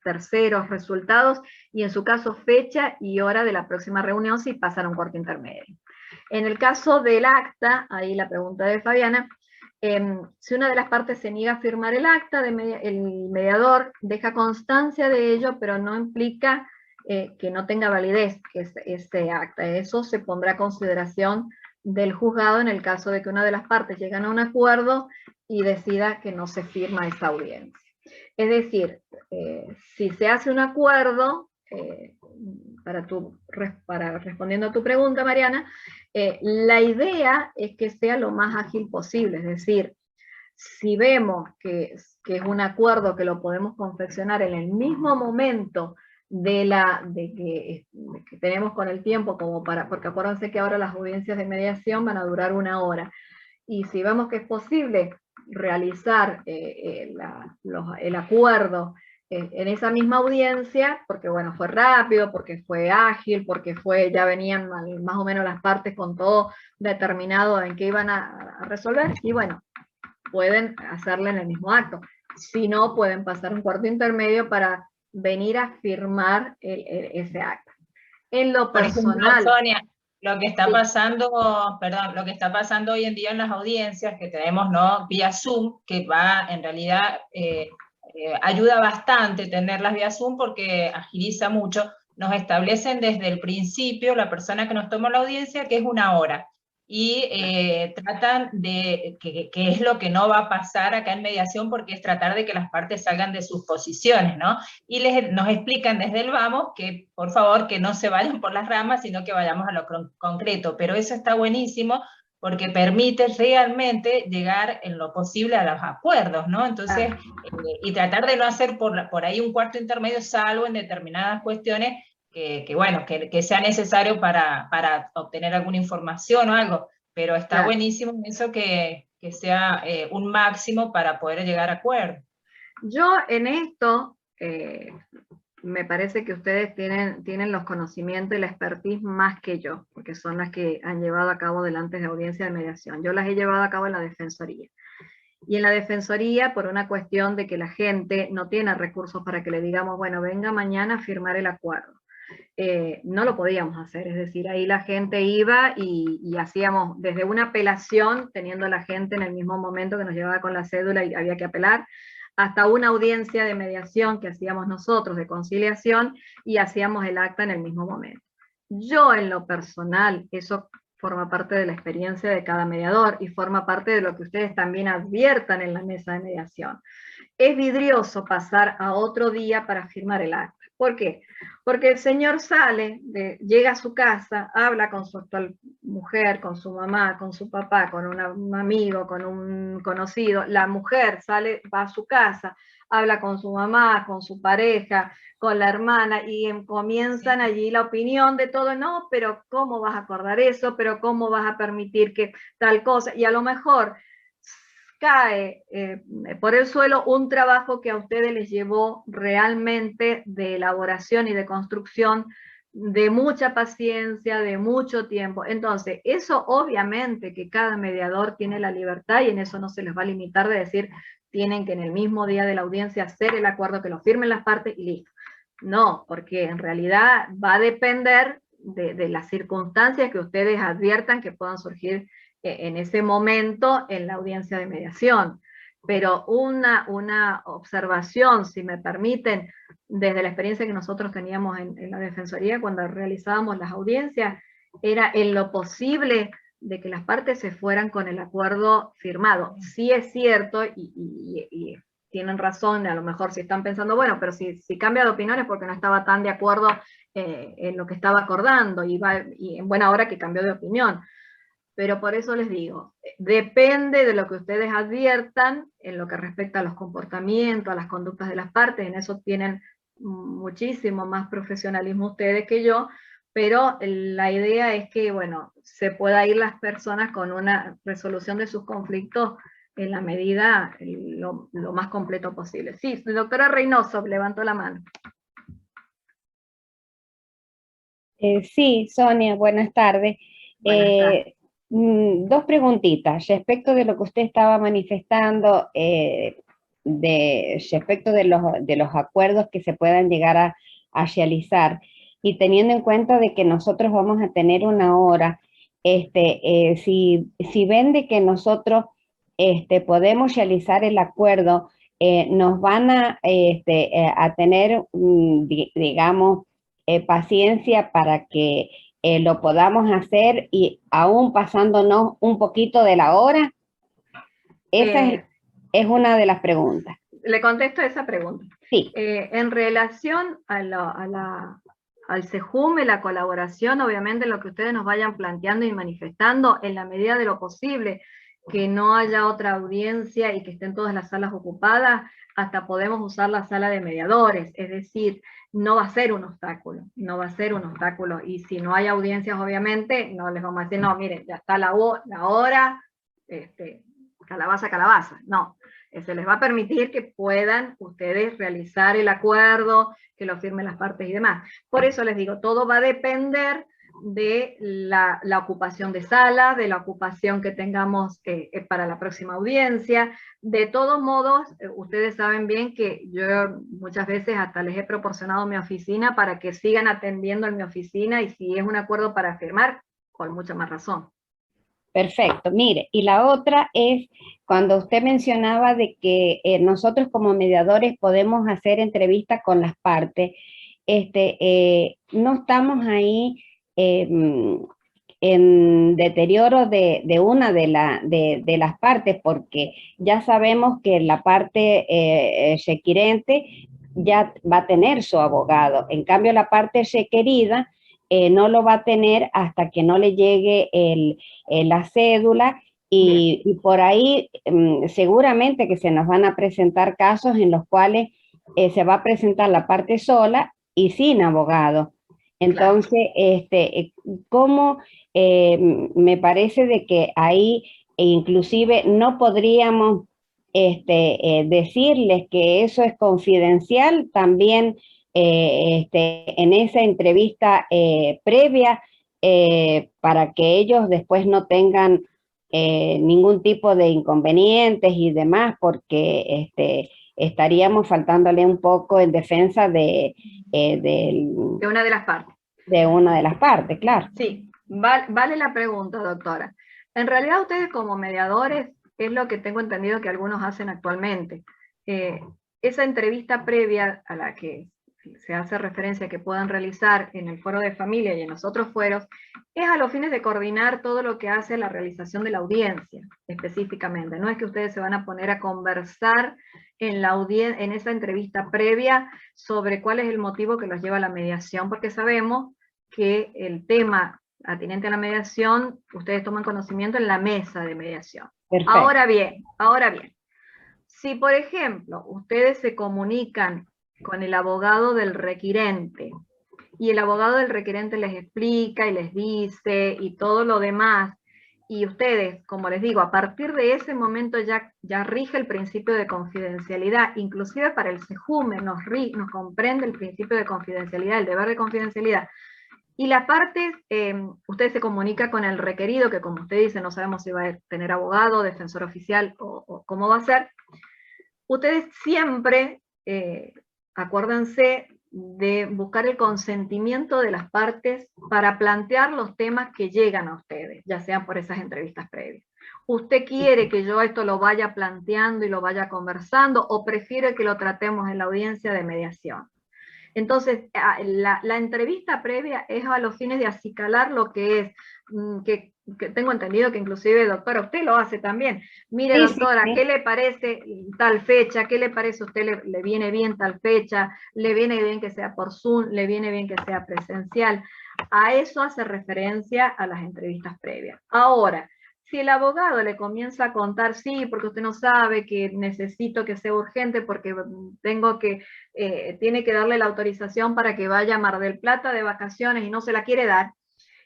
terceros, resultados, y en su caso fecha y hora de la próxima reunión si pasan un corte intermedio. En el caso del acta, ahí la pregunta de Fabiana, si una de las partes se niega a firmar el acta, el mediador deja constancia de ello, pero no implica que no tenga validez ese acta. Eso se pondrá a consideración del juzgado en el caso de que una de las partes llegue a un acuerdo y decida que no se firma esa audiencia. Es decir, si se hace un acuerdo, respondiendo a tu pregunta, Mariana, La idea es que sea lo más ágil posible, es decir, si vemos que es un acuerdo que lo podemos confeccionar en el mismo momento de que tenemos con el tiempo, como porque acuérdense que ahora las audiencias de mediación van a durar 1 hora, y si vemos que es posible realizar el acuerdo en esa misma audiencia, porque bueno, fue rápido, porque fue ágil, porque ya venían más o menos las partes con todo determinado en qué iban a resolver, y bueno, pueden hacerla en el mismo acto. Si no, pueden pasar un cuarto intermedio para venir a firmar ese acto. En lo personal... Por ejemplo, Sonia, lo que está pasando, perdón, lo que está pasando hoy en día en las audiencias que tenemos, ¿no?, vía Zoom, que va, en realidad, ayuda bastante tenerlas vía Zoom porque agiliza mucho. Nos establecen desde el principio, la persona que nos toma la audiencia, que es 1 hora. Y tratan de, que es lo que no va a pasar acá en mediación, porque es tratar de que las partes salgan de sus posiciones, ¿no? Y nos explican desde el vamos que, por favor, que no se vayan por las ramas, sino que vayamos a lo concreto. Pero eso está buenísimo, porque permite realmente llegar en lo posible a los acuerdos, ¿no? Entonces, y tratar de no hacer por ahí un cuarto intermedio, salvo en determinadas cuestiones bueno, que sea necesario para obtener alguna información o algo, pero está buenísimo eso que sea un máximo para poder llegar a acuerdo. Yo en esto, me parece que ustedes tienen los conocimientos y la expertise más que yo, porque son las que han llevado a cabo delante de audiencia de mediación. Yo las he llevado a cabo en la Defensoría. Y en la Defensoría, por una cuestión de que la gente no tiene recursos para que le digamos, bueno, venga mañana a firmar el acuerdo. No lo podíamos hacer, es decir, ahí la gente iba y hacíamos desde una apelación, teniendo a la gente en el mismo momento que nos llevaba con la cédula y había que apelar, hasta una audiencia de mediación que hacíamos nosotros de conciliación y hacíamos el acta en el mismo momento. Yo en lo personal, eso forma parte de la experiencia de cada mediador y forma parte de lo que ustedes también adviertan en la mesa de mediación. Es vidrioso pasar a otro día para firmar el acta. ¿Por qué? Porque el señor llega a su casa, habla con su actual mujer, con su mamá, con su papá, con un amigo, con un conocido. La mujer va a su casa, habla con su mamá, con su pareja, con la hermana, y comienzan allí la opinión de todo. No, pero ¿cómo vas a acordar eso? ¿Pero cómo vas a permitir que tal cosa? Y a lo mejor cae por el suelo un trabajo que a ustedes les llevó realmente de elaboración y de construcción, de mucha paciencia, de mucho tiempo. Entonces, eso obviamente que cada mediador tiene la libertad, y en eso no se les va a limitar de decir, tienen que en el mismo día de la audiencia hacer el acuerdo, que lo firmen las partes y listo. No, porque en realidad va a depender de las circunstancias que ustedes adviertan que puedan surgir en ese momento en la audiencia de mediación. Pero una observación, si me permiten, desde la experiencia que nosotros teníamos en la Defensoría cuando realizábamos las audiencias, era en lo posible de que las partes se fueran con el acuerdo firmado. Sí es cierto, y tienen razón, a lo mejor si están pensando, bueno, pero si cambia de opinión es porque no estaba tan de acuerdo en lo que estaba acordando, y en buena hora que cambió de opinión. Pero por eso les digo, depende de lo que ustedes adviertan en lo que respecta a los comportamientos, a las conductas de las partes. En eso tienen muchísimo más profesionalismo ustedes que yo, pero la idea es que, bueno, se pueda ir las personas con una resolución de sus conflictos en la medida lo más completo posible. Sí, doctora Reynoso, levantó la mano. Sí, Sonia, buenas tardes. Buenas tardes. 2 preguntitas respecto de lo que usted estaba manifestando, respecto de los acuerdos que se puedan llegar a realizar, y teniendo en cuenta de que nosotros vamos a tener 1 hora, si ven de que nosotros podemos realizar el acuerdo, nos van a tener, digamos, paciencia para que lo podamos hacer, y aún pasándonos un poquito de la hora. Esa es una de las preguntas. Le contesto esa pregunta. Sí. En relación a al SEJUME la colaboración, obviamente, lo que ustedes nos vayan planteando y manifestando en la medida de lo posible, que no haya otra audiencia y que estén todas las salas ocupadas, hasta podemos usar la sala de mediadores, es decir, no va a ser un obstáculo, no va a ser un obstáculo, y si no hay audiencias, obviamente, no les vamos a decir, no, miren, ya está la hora, calabaza, calabaza, no, se les va a permitir que puedan ustedes realizar el acuerdo, que lo firmen las partes y demás. Por eso les digo, todo va a depender de la ocupación de salas, de la ocupación que tengamos para la próxima audiencia. De todos modos, ustedes saben bien que yo muchas veces hasta les he proporcionado mi oficina para que sigan atendiendo en mi oficina, y si es un acuerdo para firmar, con mucha más razón. Perfecto, mire, y la otra es cuando usted mencionaba de que nosotros como mediadores podemos hacer entrevistas con las partes, no estamos ahí en deterioro de una de las partes, porque ya sabemos que la parte requirente ya va a tener su abogado, en cambio la parte requerida no lo va a tener hasta que no le llegue la cédula, y por ahí seguramente que se nos van a presentar casos en los cuales se va a presentar la parte sola y sin abogado. Entonces, ¿cómo me parece de que ahí inclusive no podríamos decirles que eso es confidencial también en esa entrevista previa, para que ellos después no tengan ningún tipo de inconvenientes y demás, porque estaríamos faltándole un poco en defensa de una de las partes. De una de las partes, claro. Sí, vale la pregunta, doctora. En realidad ustedes como mediadores, es lo que tengo entendido que algunos hacen actualmente. Esa entrevista previa a la que se hace referencia que puedan realizar en el foro de familia y en los otros fueros, es a los fines de coordinar todo lo que hace la realización de la audiencia, específicamente. No es que ustedes se van a poner a conversar en esa entrevista previa sobre cuál es el motivo que los lleva a la mediación, porque sabemos que el tema atinente a la mediación, ustedes toman conocimiento en la mesa de mediación. Perfecto. Ahora bien, si por ejemplo ustedes se comunican con el abogado del requirente, y el abogado del requirente les explica y les dice y todo lo demás, y ustedes, como les digo, a partir de ese momento ya rige el principio de confidencialidad, inclusive para el SEJUME nos comprende el principio de confidencialidad, el deber de confidencialidad, y las partes, ustedes se comunican con el requerido, que como usted dice, no sabemos si va a tener abogado, defensor oficial o cómo va a ser. Ustedes siempre acuérdense de buscar el consentimiento de las partes para plantear los temas que llegan a ustedes, ya sean por esas entrevistas previas. ¿Usted quiere que yo esto lo vaya planteando y lo vaya conversando, o prefiere que lo tratemos en la audiencia de mediación? Entonces, la entrevista previa es a los fines de acicalar lo que es, que tengo entendido que inclusive, doctora, usted lo hace también. Mire, doctora, ¿qué le parece tal fecha? ¿Qué le parece a usted? ¿Le viene bien tal fecha? ¿Le viene bien que sea por Zoom? ¿Le viene bien que sea presencial? A eso hace referencia a las entrevistas previas. Ahora, si el abogado le comienza a contar, sí, porque usted no sabe que necesito que sea urgente porque tiene que darle la autorización para que vaya a Mar del Plata de vacaciones y no se la quiere dar,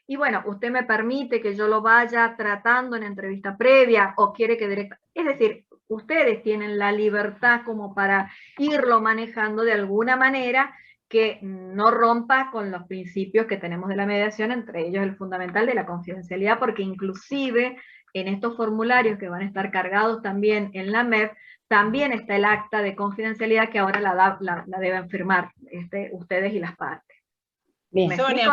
y bueno, usted me permite que yo lo vaya tratando en entrevista previa, o quiere que directamente, es decir, ustedes tienen la libertad como para irlo manejando de alguna manera que no rompa con los principios que tenemos de la mediación, entre ellos el fundamental de la confidencialidad, porque inclusive en estos formularios que van a estar cargados también en la MEP, también está el acta de confidencialidad que ahora la deben firmar ustedes y las partes. Sonia,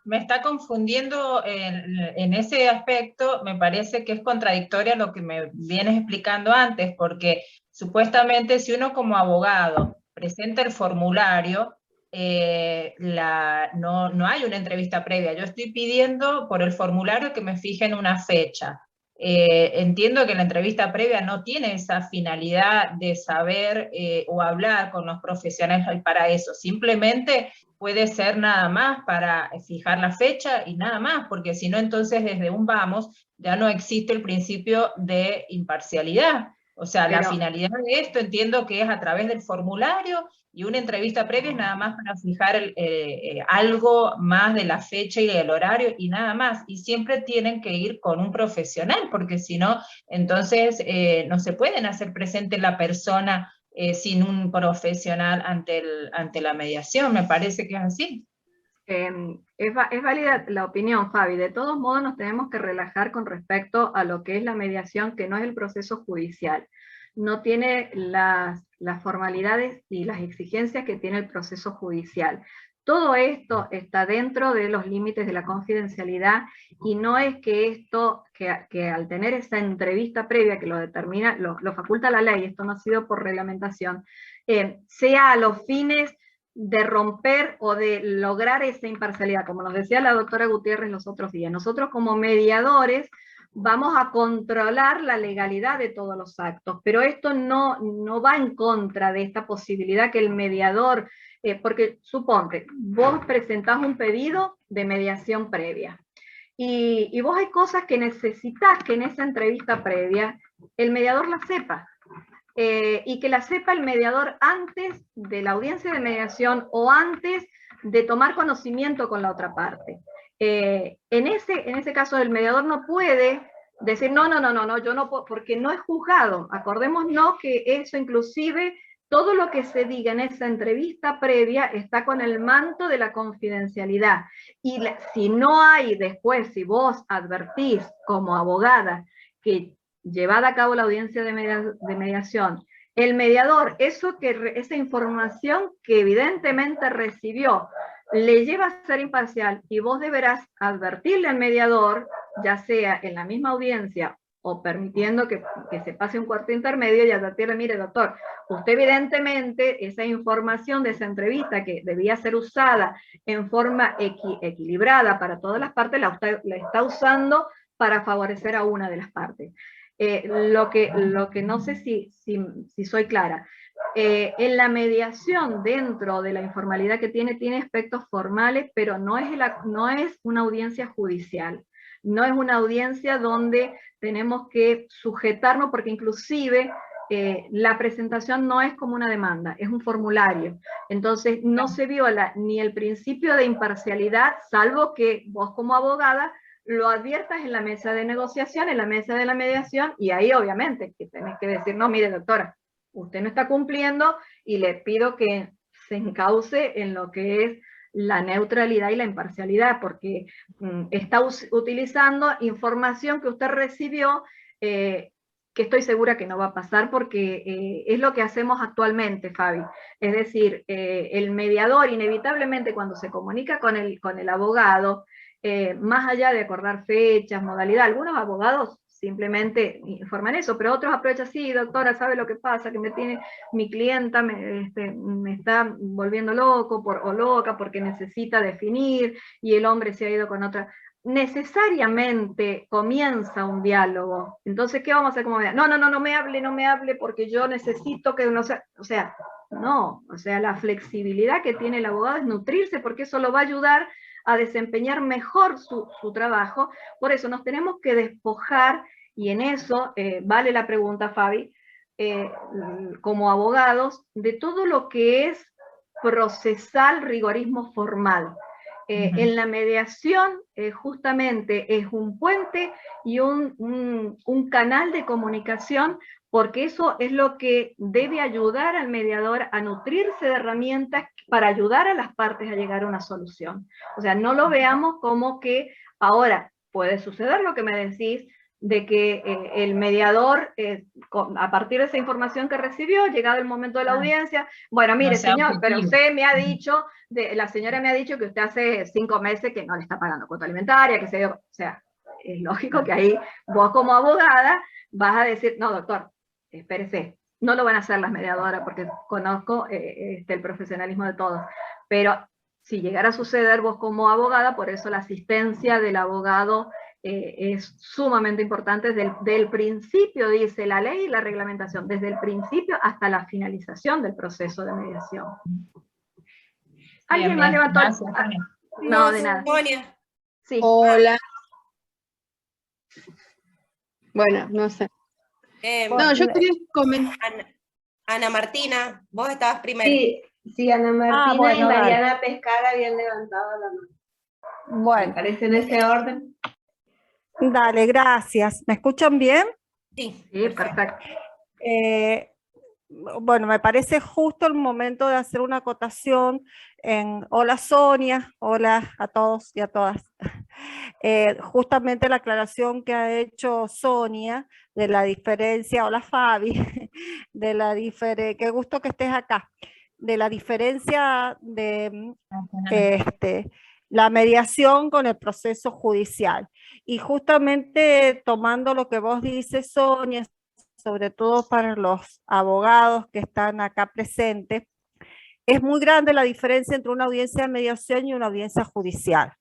me está confundiendo en ese aspecto. Me parece que es contradictoria lo que me vienes explicando antes, porque supuestamente si uno como abogado presenta el formulario, no hay una entrevista previa. Yo estoy pidiendo por el formulario que me fijen una fecha. entiendo que la entrevista previa no tiene esa finalidad de saber o hablar con los profesionales para eso, simplemente puede ser nada más para fijar la fecha y nada más, porque si no entonces desde un vamos ya no existe el principio de imparcialidad. O sea, la finalidad de esto entiendo que es a través del formulario, y una entrevista previa es nada más para fijar algo más de la fecha y del horario y nada más. Y siempre tienen que ir con un profesional, porque si no, entonces no se pueden hacer presente la persona sin un profesional ante la mediación. Me parece que es así. Es válida la opinión, Fabi. De todos modos, nos tenemos que relajar con respecto a lo que es la mediación, que no es el proceso judicial. No tiene las formalidades y las exigencias que tiene el proceso judicial. Todo esto está dentro de los límites de la confidencialidad, y no es que esto, que al tener esa entrevista previa que lo determina, lo faculta la ley, esto no ha sido por reglamentación, sea a los fines de romper o de lograr esa imparcialidad. Como nos decía la doctora Gutiérrez los otros días, nosotros como mediadores vamos a controlar la legalidad de todos los actos, pero esto no va en contra de esta posibilidad que el mediador, porque suponte, vos presentás un pedido de mediación previa, y vos hay cosas que necesitas que en esa entrevista previa el mediador la sepa, y que la sepa el mediador antes de la audiencia de mediación o antes de tomar conocimiento con la otra parte. En ese caso el mediador no puede decir no, yo no puedo, porque no es juzgado. Acordémonos que eso, inclusive todo lo que se diga en esa entrevista previa está con el manto de la confidencialidad, y si no hay después, si vos advertís como abogada que llevada a cabo la audiencia de mediación, el mediador, esa información que evidentemente recibió, le lleva a ser imparcial, y vos deberás advertirle al mediador, ya sea en la misma audiencia o permitiendo que se pase un cuarto intermedio, y advertirle, mire doctor, usted evidentemente esa información de esa entrevista que debía ser usada en forma equilibrada para todas las partes, la está usando para favorecer a una de las partes. Lo que no sé si soy clara. En la mediación, dentro de la informalidad que tiene aspectos formales, pero no es una audiencia judicial, no es una audiencia donde tenemos que sujetarnos, porque inclusive la presentación no es como una demanda, es un formulario. Entonces no se viola ni el principio de imparcialidad, salvo que vos como abogada lo adviertas en la mesa de negociación, en la mesa de la mediación, y ahí obviamente que tenés que decir, no, mire doctora, usted no está cumpliendo, y le pido que se encauce en lo que es la neutralidad y la imparcialidad, porque está utilizando información que usted recibió, que estoy segura que no va a pasar, porque es lo que hacemos actualmente, Fabi. Es decir, el mediador inevitablemente cuando se comunica con el abogado, más allá de acordar fechas, modalidad, algunos abogados simplemente informan eso, pero otros aprovechan, sí, doctora, ¿sabe lo que pasa? Que mi clienta me está volviendo loco o loca porque necesita definir, y el hombre se ha ido con otra. Necesariamente comienza un diálogo. Entonces, ¿qué vamos a hacer como mediador? No me hable porque yo necesito que uno sea, o sea, no, o sea, la flexibilidad que tiene el abogado es nutrirse, porque eso lo va a ayudar a desempeñar mejor su trabajo. Por eso nos tenemos que despojar, y en eso vale la pregunta, Fabi, como abogados, de todo lo que es procesal rigorismo formal. En la mediación justamente es un puente y un canal de comunicación, porque eso es lo que debe ayudar al mediador a nutrirse de herramientas para ayudar a las partes a llegar a una solución. O sea, no lo veamos como que ahora puede suceder lo que me decís, de que el mediador, a partir de esa información que recibió, llegado el momento de la audiencia, bueno, mire señor, pero usted me ha dicho, la señora me ha dicho que usted hace 5 meses que no le está pagando cuota alimentaria, o sea, es lógico que ahí vos como abogada vas a decir, no doctor, espérese, no lo van a hacer las mediadoras, porque conozco el profesionalismo de todos, pero si llegara a suceder, vos como abogada, por eso la asistencia del abogado es sumamente importante del principio, dice la ley y la reglamentación, desde el principio hasta la finalización del proceso de mediación. ¿Alguien más levantó? No, de nada. Sí. Hola. Bueno, no sé. No, yo quería comentar. Ana Martina, vos estabas primero. Sí, Ana Martina bueno, y Mariana Pescara habían levantado la mano. Bueno. ¿Parece en ese orden? Dale, gracias. ¿Me escuchan bien? Sí, perfecto. Bueno, me parece justo el momento de hacer una acotación hola Sonia, hola a todos y a todas. Justamente la aclaración que ha hecho Sonia de la diferencia, hola Fabi, de la diferencia, qué gusto que estés acá, de la diferencia de la mediación con el proceso judicial. Y justamente tomando lo que vos dices, Sonia, sobre todo para los abogados que están acá presentes, es muy grande la diferencia entre una audiencia de mediación y una audiencia judicial.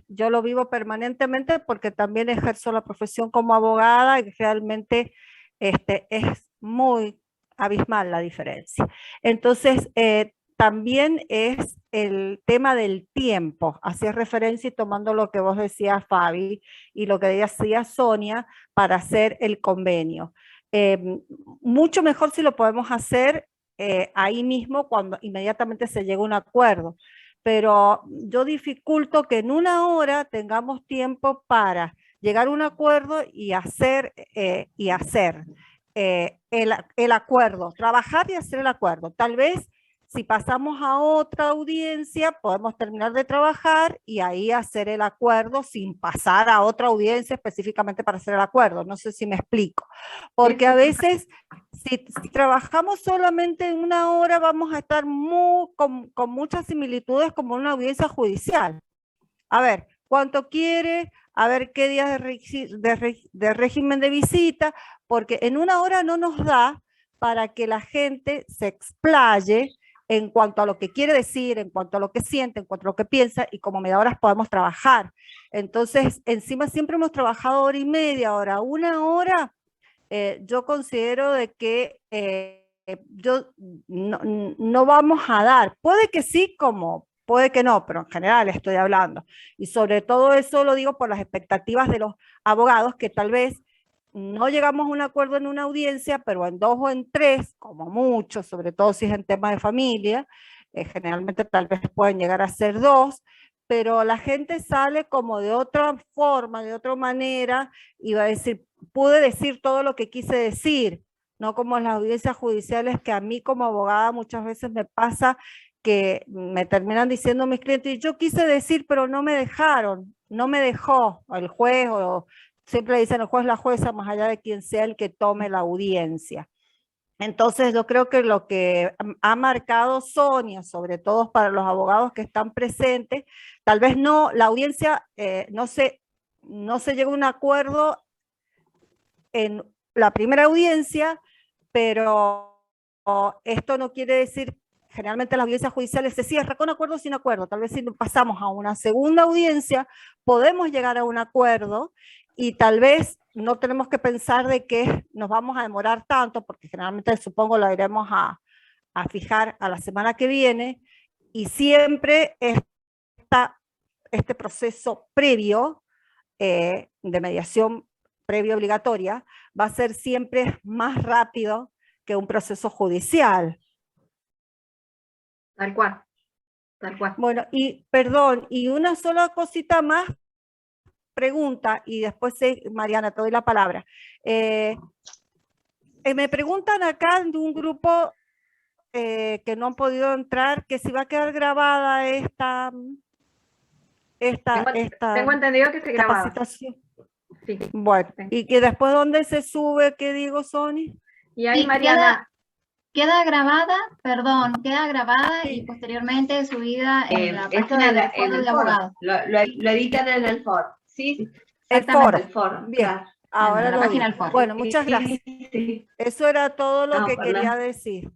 Yo lo vivo permanentemente porque también ejerzo la profesión como abogada y realmente es muy abismal la diferencia. Entonces, también es el tema del tiempo, hacía referencia y tomando lo que vos decías, Fabi, y lo que decía Sonia, para hacer el convenio. Mucho mejor si lo podemos hacer ahí mismo cuando inmediatamente se llega a un acuerdo, pero yo dificulto que en una hora tengamos tiempo para llegar a un acuerdo y hacer el acuerdo, trabajar y hacer el acuerdo. Tal vez si pasamos a otra audiencia, podemos terminar de trabajar y ahí hacer el acuerdo sin pasar a otra audiencia específicamente para hacer el acuerdo. No sé si me explico. Porque a veces, si trabajamos solamente en una hora, vamos a estar con muchas similitudes como una audiencia judicial. A ver, ¿cuánto quiere? A ver qué días de régimen de visita, porque en una hora no nos da para que la gente se explaye en cuanto a lo que quiere decir, en cuanto a lo que siente, en cuanto a lo que piensa, y como mediadoras podemos trabajar. Entonces, encima siempre hemos trabajado hora y media, ahora una hora, yo considero de que no vamos a dar. Puede que sí, como puede que no, pero en general estoy hablando. Y sobre todo eso lo digo por las expectativas de los abogados, que tal vez no llegamos a un acuerdo en una audiencia, pero en 2 o en 3, como mucho, sobre todo si es en temas de familia, generalmente tal vez pueden llegar a ser 2, pero la gente sale como de otra forma, de otra manera, y va a decir, pude decir todo lo que quise decir, no como en las audiencias judiciales, que a mí como abogada muchas veces me pasa que me terminan diciendo mis clientes, yo quise decir, pero no me dejaron, no me dejó el juez, o siempre dicen el juez, la jueza, más allá de quien sea el que tome la audiencia. Entonces yo creo que lo que ha marcado Sonia, sobre todo para los abogados que están presentes, tal vez no, la audiencia no se llega a un acuerdo en la primera audiencia, pero esto no quiere decir, generalmente las audiencias judiciales se cierra con acuerdo o sin acuerdo. Tal vez si pasamos a una segunda audiencia, podemos llegar a un acuerdo y tal vez no tenemos que pensar de que nos vamos a demorar tanto, porque generalmente supongo lo iremos a fijar a la semana que viene, y siempre este proceso previo de mediación previa obligatoria va a ser siempre más rápido que un proceso judicial. Tal cual, tal cual. Bueno, y perdón, y una sola cosita más, pregunta, y después Mariana, te doy la palabra. Me preguntan acá de un grupo que no han podido entrar, que si va a quedar grabada tengo entendido que se grababa. Capacitación. Sí. Bueno, y que después ¿dónde se sube? ¿Qué digo, Sony? Y ahí, Mariana. Queda grabada, queda grabada y posteriormente subida en la página del foro de abogados. Lo editan en el foro. Sí, el foro. Bien, claro. Ahora la página del foro. Bueno, muchas gracias. Sí. Eso era todo lo que quería decir.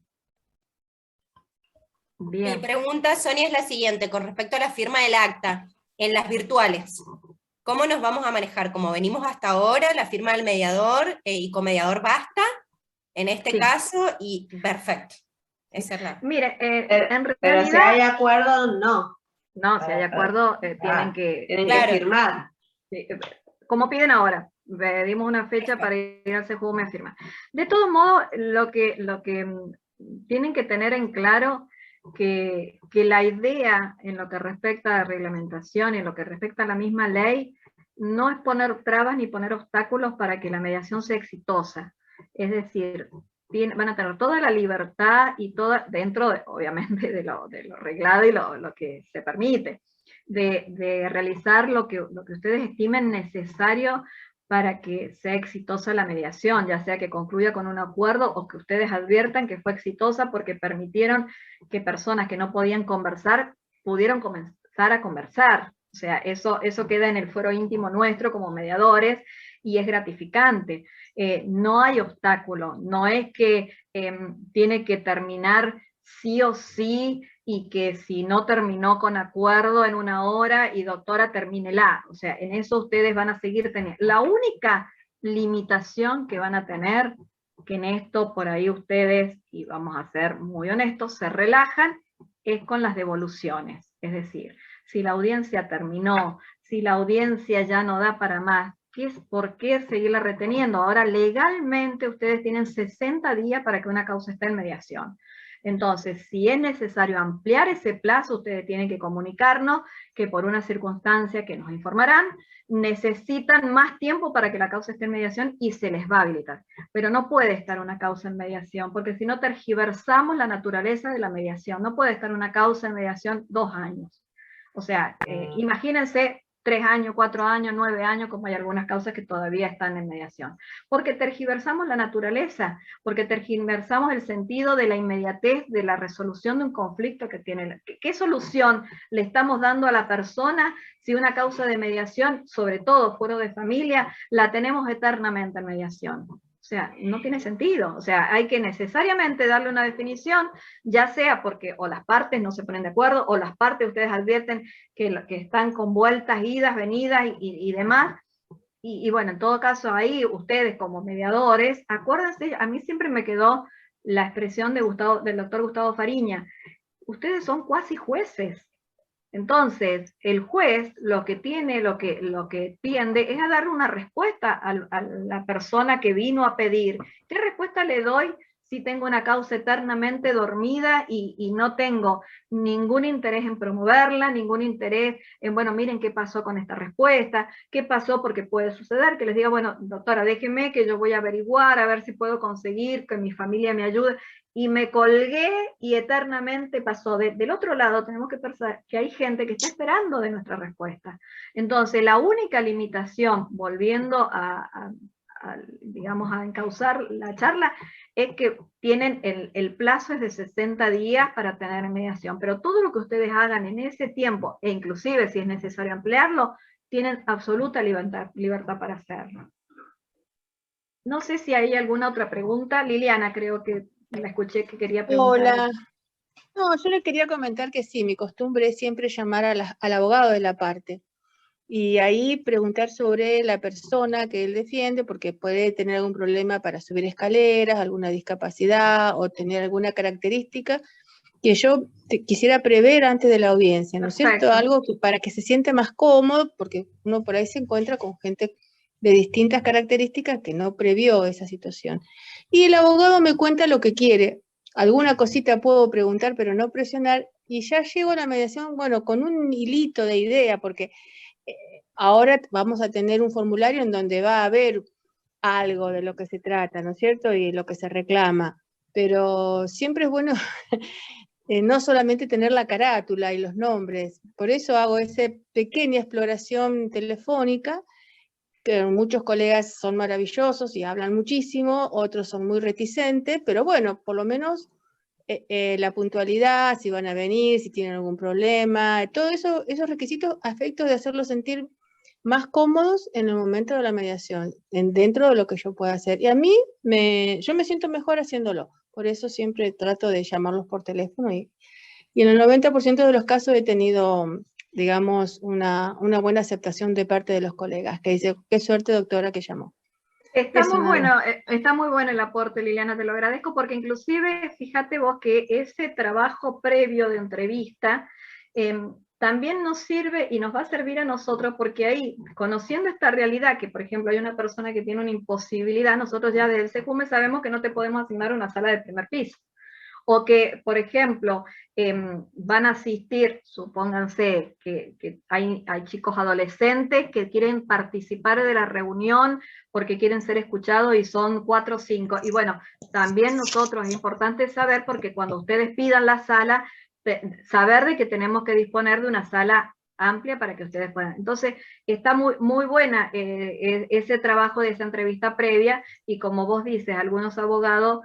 Bien. Mi pregunta, Sonia, es la siguiente, con respecto a la firma del acta, en las virtuales. ¿cómo nos vamos a manejar? Como venimos hasta ahora, la firma del mediador y con mediador basta, en este caso, y perfecto. Esa es la... Mire, en realidad... Pero si hay acuerdo, no. No, si hay acuerdo, tienen que firmar. Como piden ahora, pedimos una fecha para ir al CJUME a firmar. De todos modos, lo que tienen que tener en claro que la idea en lo que respecta a la reglamentación, en lo que respecta a la misma ley, no es poner trabas ni poner obstáculos para que la mediación sea exitosa. Es decir, van a tener toda la libertad y toda, dentro obviamente de lo reglado y lo que se permite, de realizar lo que ustedes estimen necesario para que sea exitosa la mediación, ya sea que concluya con un acuerdo o que ustedes adviertan que fue exitosa porque permitieron que personas que no podían conversar pudieron comenzar a conversar. O sea, eso queda en el fuero íntimo nuestro como mediadores y es gratificante. No hay obstáculo, no es que tiene que terminar sí o sí y que si no terminó con acuerdo en 1 hora y doctora termínela. O sea, en eso ustedes van a seguir teniendo. La única limitación que van a tener, que en esto por ahí ustedes, y vamos a ser muy honestos, se relajan, es con las devoluciones. Es decir, si la audiencia terminó, si la audiencia ya no da para más, ¿por qué seguirla reteniendo? Ahora legalmente ustedes tienen 60 días para que una causa esté en mediación. Entonces, si es necesario ampliar ese plazo, ustedes tienen que comunicarnos que por una circunstancia que nos informarán, necesitan más tiempo para que la causa esté en mediación y se les va a habilitar. Pero no puede estar una causa en mediación, porque si no tergiversamos la naturaleza de la mediación. No puede estar una causa en mediación 2 años. O sea, imagínense 3 años, 4 años, 9 años, como hay algunas causas que todavía están en mediación. Porque tergiversamos la naturaleza, porque tergiversamos el sentido de la inmediatez de la resolución de un conflicto que tiene. ¿Qué solución le estamos dando a la persona si una causa de mediación, sobre todo fuero de familia, la tenemos eternamente en mediación? O sea, no tiene sentido. O sea, hay que necesariamente darle una definición, ya sea porque o las partes no se ponen de acuerdo, o las partes ustedes advierten que están con vueltas, idas, venidas y demás. Y bueno, en todo caso ahí ustedes como mediadores, acuérdense, a mí siempre me quedó la expresión del doctor Gustavo Fariña, ustedes son cuasi jueces. Entonces, el juez lo que tiende es a dar una respuesta a la persona que vino a pedir. ¿Qué respuesta le doy si tengo una causa eternamente dormida y no tengo ningún interés en promoverla, ningún interés en, bueno, miren qué pasó con esta respuesta, qué pasó? Porque puede suceder que les diga, bueno, doctora, déjeme que yo voy a averiguar, a ver si puedo conseguir que mi familia me ayude. Y me colgué y eternamente pasó. Del otro lado tenemos que pensar que hay gente que está esperando de nuestra respuesta. Entonces la única limitación, volviendo digamos, a encauzar la charla, es que tienen el plazo es de 60 días para tener mediación, pero todo lo que ustedes hagan en ese tiempo, e inclusive si es necesario ampliarlo, tienen absoluta libertad para hacerlo. No sé si hay alguna otra pregunta. Liliana, creo que la escuché que quería preguntar. Hola. No, yo le quería comentar que sí, mi costumbre es siempre llamar al abogado de la parte y ahí preguntar sobre la persona que él defiende, porque puede tener algún problema para subir escaleras, alguna discapacidad o tener alguna característica que yo quisiera prever antes de la audiencia, ¿no es cierto? Algo para que se siente más cómodo, porque uno por ahí se encuentra con gente de distintas características que no previó esa situación. Y el abogado me cuenta lo que quiere. Alguna cosita puedo preguntar, pero no presionar, y ya llego a la mediación, bueno, con un hilito de idea, porque ahora vamos a tener un formulario en donde va a haber algo de lo que se trata, ¿no es cierto? Y lo que se reclama. Pero siempre es bueno no solamente tener la carátula y los nombres. Por eso hago esa pequeña exploración telefónica, que muchos colegas son maravillosos y hablan muchísimo, otros son muy reticentes, pero bueno, por lo menos la puntualidad, si van a venir, si tienen algún problema, todo eso, esos requisitos a efectos de hacerlos sentir más cómodos en el momento de la mediación, dentro de lo que yo pueda hacer. Y a mí, yo me siento mejor haciéndolo, por eso siempre trato de llamarlos por teléfono y en el 90% de los casos he tenido digamos, una buena aceptación de parte de los colegas, que dice, qué suerte doctora que llamó. Está muy bueno el aporte, Liliana, te lo agradezco, porque inclusive, fíjate vos que ese trabajo previo de entrevista también nos sirve y nos va a servir a nosotros, porque ahí, conociendo esta realidad, que por ejemplo hay una persona que tiene una imposibilidad, nosotros ya desde el CEJUME sabemos que no te podemos asignar una sala de primer piso. O que, por ejemplo, van a asistir, supónganse que hay chicos adolescentes que quieren participar de la reunión porque quieren ser escuchados y son 4 o 5. Y bueno, también nosotros es importante saber, porque cuando ustedes pidan la sala, saber de que tenemos que disponer de una sala amplia para que ustedes puedan. Entonces, está muy buena ese trabajo de esa entrevista previa, y como vos dices, algunos abogados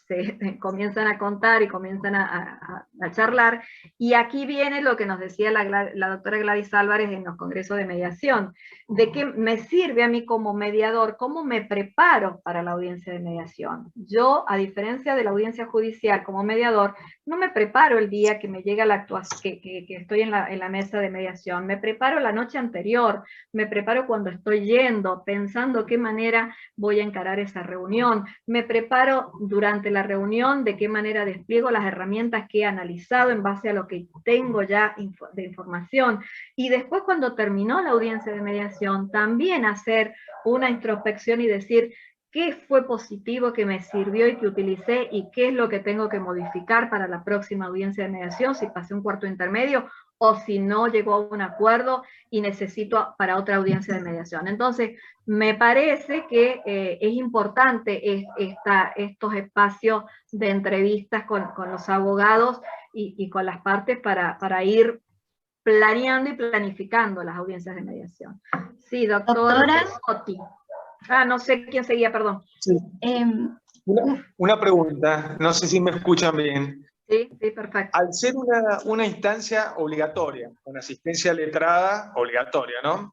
se comienzan a contar y comienzan a charlar, y aquí viene lo que nos decía la doctora Gladys Álvarez en los congresos de mediación, de qué me sirve a mí como mediador, cómo me preparo para la audiencia de mediación. Yo, a diferencia de la audiencia judicial, como mediador, no me preparo el día que me llega la actuación, que estoy en la mesa de mediación, me preparo la noche anterior, me preparo cuando estoy yendo, pensando qué manera voy a encarar esa reunión, me preparo durante la reunión de qué manera despliego las herramientas que he analizado en base a lo que tengo ya de información, y después cuando terminó la audiencia de mediación, también hacer una introspección y decir qué fue positivo que me sirvió y que utilicé, y qué es lo que tengo que modificar para la próxima audiencia de mediación, si pasé un cuarto intermedio, o si no llegó a un acuerdo y necesito para otra audiencia de mediación. Entonces, me parece que es importante estos espacios de entrevistas con los abogados y con las partes para ir planeando y planificando las audiencias de mediación. Sí, doctora Oti. No sé quién seguía, perdón. Sí. Una pregunta, no sé si me escuchan bien. Sí, perfecto. Al ser una instancia obligatoria, con asistencia letrada obligatoria, ¿no?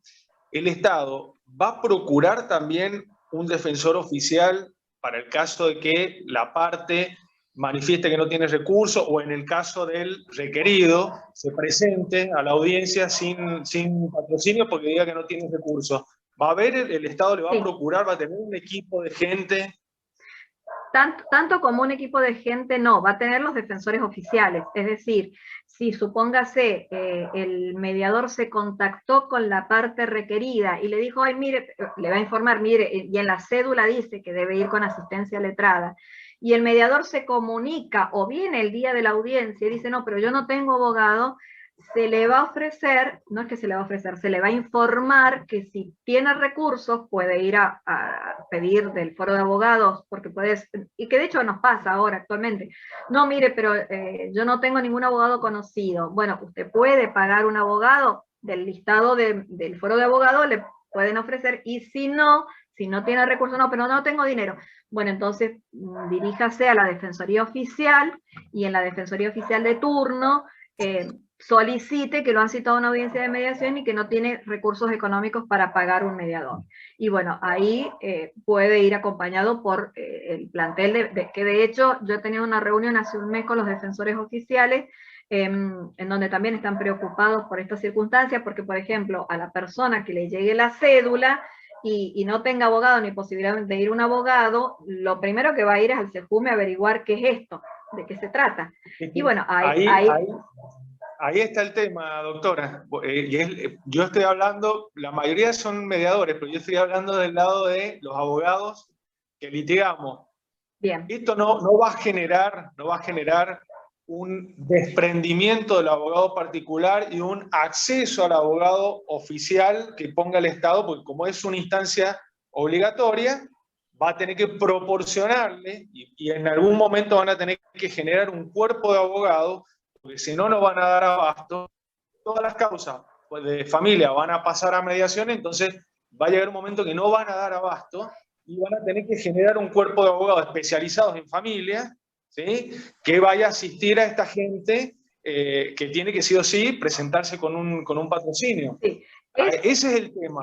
¿El Estado va a procurar también un defensor oficial para el caso de que la parte manifieste que no tiene recursos, o en el caso del requerido se presente a la audiencia sin patrocinio porque diga que no tiene recursos? ¿Va a haber, el Estado le va a procurar, va a tener un equipo de gente? Tanto como un equipo de gente no, va a tener los defensores oficiales, es decir, si supóngase el mediador se contactó con la parte requerida y le dijo, ay, mire, le va a informar, mire, y en la cédula dice que debe ir con asistencia letrada, y el mediador se comunica o viene el día de la audiencia y dice, no, pero yo no tengo abogado, se le va a ofrecer, no es que se le va a ofrecer, se le va a informar que si tiene recursos puede ir a pedir del foro de abogados, porque puedes, y que de hecho nos pasa ahora actualmente, no mire, pero yo no tengo ningún abogado conocido. Bueno, usted puede pagar un abogado del listado del foro de abogados, le pueden ofrecer, y si no tiene recursos, no, pero no tengo dinero. Bueno, entonces diríjase a la Defensoría Oficial, y en la Defensoría Oficial de turno, solicite que lo han citado a una audiencia de mediación y que no tiene recursos económicos para pagar un mediador. Y bueno, ahí puede ir acompañado por el plantel, que de hecho yo he tenido una reunión hace un mes con los defensores oficiales, en donde también están preocupados por estas circunstancias, porque por ejemplo, a la persona que le llegue la cédula y no tenga abogado ni posibilidad de ir un abogado, lo primero que va a ir es al CEJUME a averiguar qué es esto, de qué se trata. Y bueno, ahí está el tema, doctora. Yo estoy hablando, la mayoría son mediadores, pero yo estoy hablando del lado de los abogados que litigamos. Bien. Esto no va a generar un desprendimiento del abogado particular y un acceso al abogado oficial que ponga el Estado, porque como es una instancia obligatoria, va a tener que proporcionarle, y en algún momento van a tener que generar un cuerpo de abogados, porque si no, no van a dar abasto. Todas las causas de familia van a pasar a mediación, entonces va a llegar un momento que no van a dar abasto y van a tener que generar un cuerpo de abogados especializados en familia, ¿sí?, que vaya a asistir a esta gente que tiene que sí o sí presentarse con un patrocinio. Sí. Ese es el tema.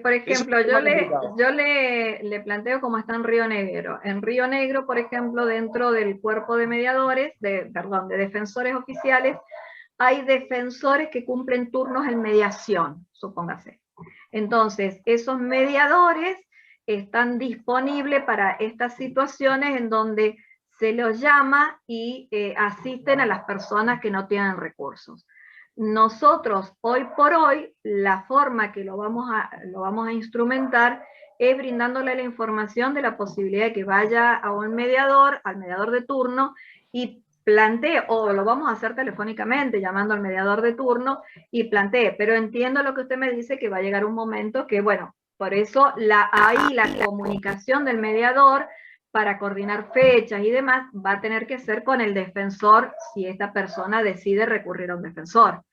Por ejemplo, yo le planteo cómo está en Río Negro. En Río Negro, por ejemplo, dentro del cuerpo de mediadores, de defensores oficiales, hay defensores que cumplen turnos en mediación, supóngase. Entonces, esos mediadores están disponibles para estas situaciones en donde se los llama y asisten a las personas que no tienen recursos. Nosotros, hoy por hoy, la forma que lo vamos a instrumentar es brindándole la información de la posibilidad de que vaya a un mediador, al mediador de turno, y plantee, o lo vamos a hacer telefónicamente, llamando al mediador de turno, y plantee, pero entiendo lo que usted me dice, que va a llegar un momento que, bueno, por eso ahí la comunicación del mediador para coordinar fechas y demás va a tener que ser con el defensor si esta persona decide recurrir a un defensor.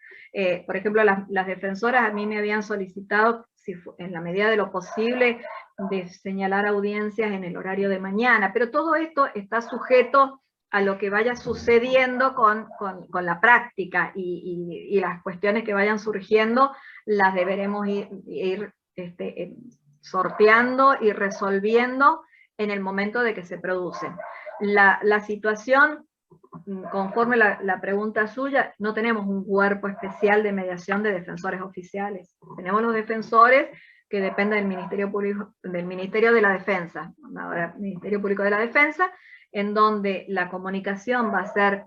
Por ejemplo, las defensoras a mí me habían solicitado, en la medida de lo posible, de señalar audiencias en el horario de mañana, pero todo esto está sujeto a lo que vaya sucediendo con la práctica, y las cuestiones que vayan surgiendo las deberemos ir sorteando y resolviendo en el momento de que se producen. La situación, conforme la pregunta suya, no tenemos un cuerpo especial de mediación de defensores oficiales. Tenemos los defensores que dependen del Ministerio Público, del Ministerio de la Defensa, ahora Ministerio Público de la Defensa, en donde la comunicación va a ser,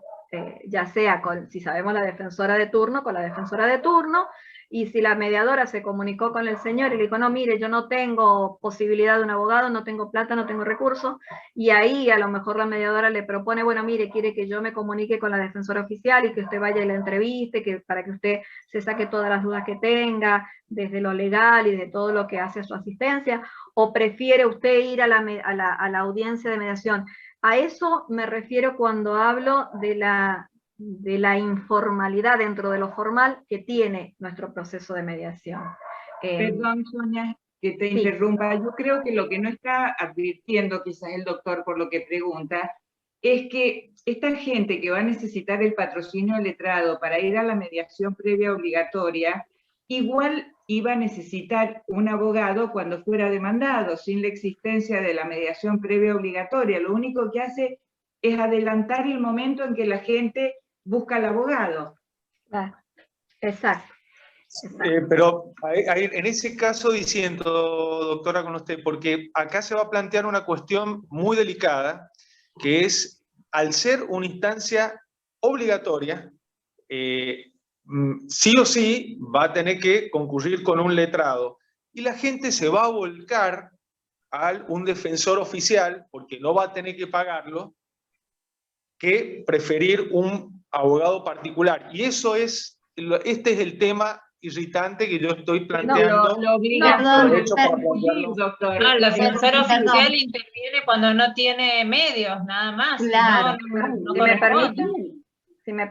ya sea si sabemos la defensora de turno, con la defensora de turno, y si la mediadora se comunicó con el señor y le dijo, no, mire, yo no tengo posibilidad de un abogado, no tengo plata, no tengo recursos, y ahí a lo mejor la mediadora le propone, bueno, mire, quiere que yo me comunique con la defensora oficial y que usted vaya y la entreviste, para que usted se saque todas las dudas que tenga, desde lo legal y de todo lo que hace a su asistencia, o prefiere usted ir a la audiencia de mediación. A eso me refiero cuando hablo de la informalidad dentro de lo formal que tiene nuestro proceso de mediación. Perdón, Sonia, que te interrumpa. Yo creo que lo que no está advirtiendo quizás el doctor por lo que pregunta, es que esta gente que va a necesitar el patrocinio del letrado para ir a la mediación previa obligatoria, igual iba a necesitar un abogado cuando fuera demandado, sin la existencia de la mediación previa obligatoria. Lo único que hace es adelantar el momento en que la gente busca al abogado. Exacto. Pero en ese caso diciendo, doctora, con usted, porque acá se va a plantear una cuestión muy delicada, que es, al ser una instancia obligatoria, sí o sí va a tener que concurrir con un letrado, y la gente se va a volcar a un defensor oficial, porque no va a tener que pagarlo, que preferir un abogado particular. Y eso es, este es el tema irritante que yo estoy planteando. No, lo obligación, doctor. No, el defensor oficial interviene cuando no tiene medios, nada más. Claro. No si me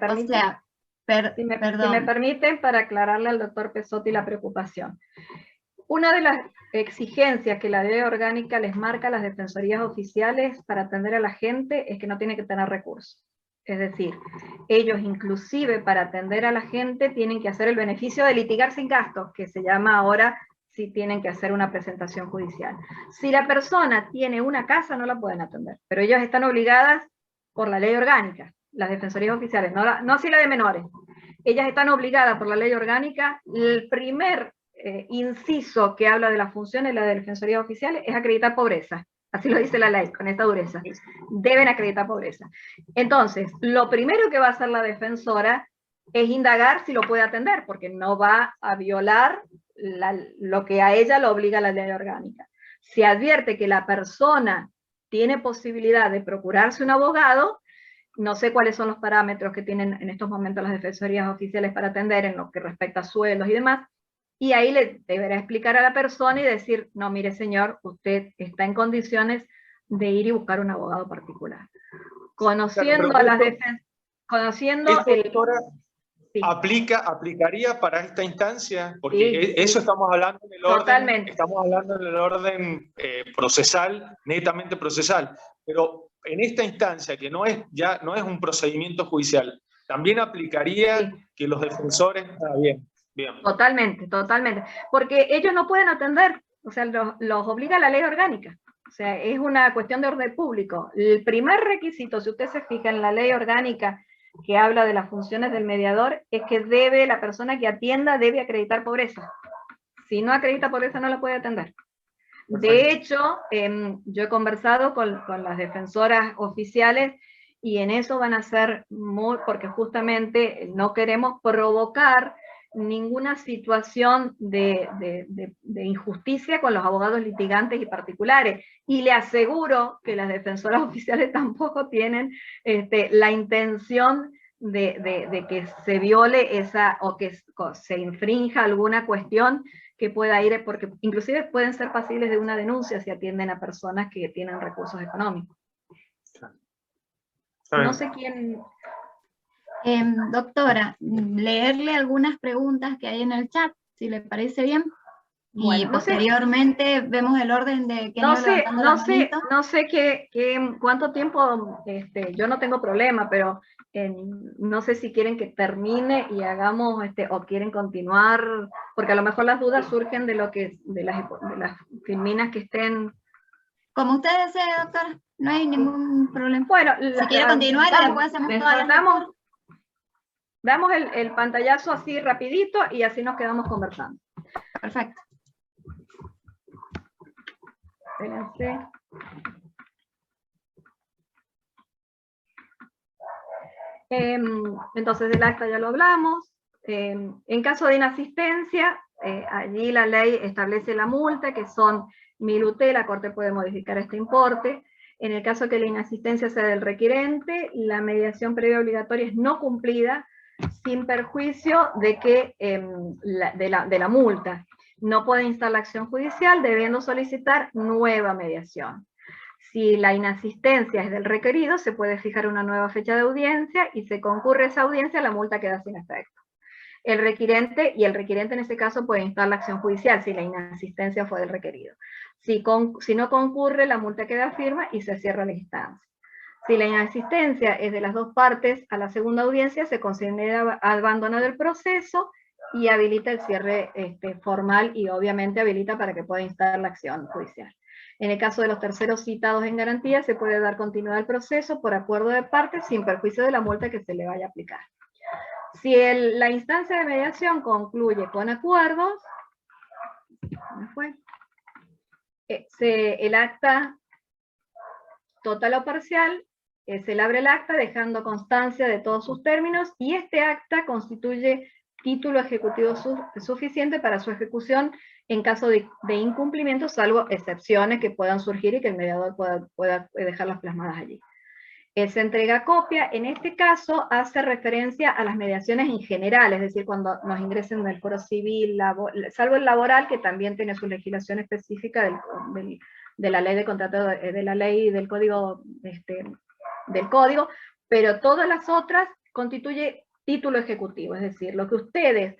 permiten, para aclararle al doctor Pesotti la preocupación. Una de las exigencias que la ley orgánica les marca a las defensorías oficiales para atender a la gente es que no tiene que tener recursos. Es decir, ellos inclusive para atender a la gente tienen que hacer el beneficio de litigar sin gastos, que se llama ahora si tienen que hacer una presentación judicial. Si la persona tiene una casa no la pueden atender, pero ellas están obligadas por la ley orgánica, las defensorías oficiales, no así la de menores. Ellas están obligadas por la ley orgánica. El primer inciso que habla de las funciones de las defensorías oficiales es acreditar pobreza. Así lo dice la ley, con esta dureza. Deben acreditar pobreza. Entonces, lo primero que va a hacer la defensora es indagar si lo puede atender, porque no va a violar lo que a ella lo obliga la ley orgánica. Si advierte que la persona tiene posibilidad de procurarse un abogado, no sé cuáles son los parámetros que tienen en estos momentos las defensorías oficiales para atender en lo que respecta a sueldos y demás, y ahí le deberá explicar a la persona y decir, no, mire señor, usted está en condiciones de ir y buscar un abogado particular. Conociendo a las defensas, ¿aplicaría para esta instancia? Porque eso estamos hablando en el orden, totalmente. Estamos hablando en el orden procesal, netamente procesal, pero en esta instancia que no es un procedimiento judicial, ¿también aplicaría que los defensores? Bien. Totalmente, porque ellos no pueden atender, o sea, los obliga la ley orgánica, o sea, es una cuestión de orden público. El primer requisito, si usted se fija en la ley orgánica, que habla de las funciones del mediador es que la persona que atienda debe acreditar pobreza. Si no acredita pobreza, no la puede atender. De hecho, yo he conversado con las defensoras oficiales y en eso van a ser porque justamente no queremos provocar ninguna situación de injusticia con los abogados litigantes y particulares. Y le aseguro que las defensoras oficiales tampoco tienen la intención de que se viole o que se infrinja alguna cuestión que pueda ir, porque inclusive pueden ser pasibles de una denuncia si atienden a personas que tienen recursos económicos. No sé quién... Doctora, leerle algunas preguntas que hay en el chat, si le parece bien. Bueno, y posteriormente vemos el orden de quién no sé cuánto tiempo, yo no tengo problema, pero no sé si quieren que termine y hagamos, o quieren continuar, porque a lo mejor las dudas surgen de las filminas que estén. Como usted desee, doctora, no hay ningún problema. Bueno, si quiere continuar, y después hacemos todas las... Damos el pantallazo así rapidito y así nos quedamos conversando. Perfecto. Espérense. Entonces del acta ya lo hablamos. En caso de inasistencia, allí la ley establece la multa, que son 1000 UT, la Corte puede modificar este importe. En el caso que la inasistencia sea del requirente, la mediación previa obligatoria es no cumplida, sin perjuicio de la multa. No puede instar la acción judicial, debiendo solicitar nueva mediación. Si la inasistencia es del requerido, se puede fijar una nueva fecha de audiencia, y se concurre esa audiencia, la multa queda sin efecto. El requirente en ese caso puede instar la acción judicial, si la inasistencia fue del requerido. Si no concurre, la multa queda firme y se cierra la instancia. Si la inasistencia es de las dos partes a la segunda audiencia, se considera abandonado el proceso y habilita el cierre formal, y obviamente habilita para que pueda instar la acción judicial. En el caso de los terceros citados en garantía, se puede dar continuidad al proceso por acuerdo de partes sin perjuicio de la multa que se le vaya a aplicar. Si la instancia de mediación concluye con acuerdos, el acta total o parcial, se le abre el acta dejando constancia de todos sus términos, y este acta constituye título ejecutivo suficiente para su ejecución en caso de incumplimiento, salvo excepciones que puedan surgir y que el mediador pueda dejarlas plasmadas allí. Se entrega copia. En este caso hace referencia a las mediaciones en general, es decir, cuando nos ingresen del foro civil, salvo el laboral, que también tiene su legislación específica de la ley de contrato, de la ley del código, pero todas las otras constituye título ejecutivo, es decir, lo que ustedes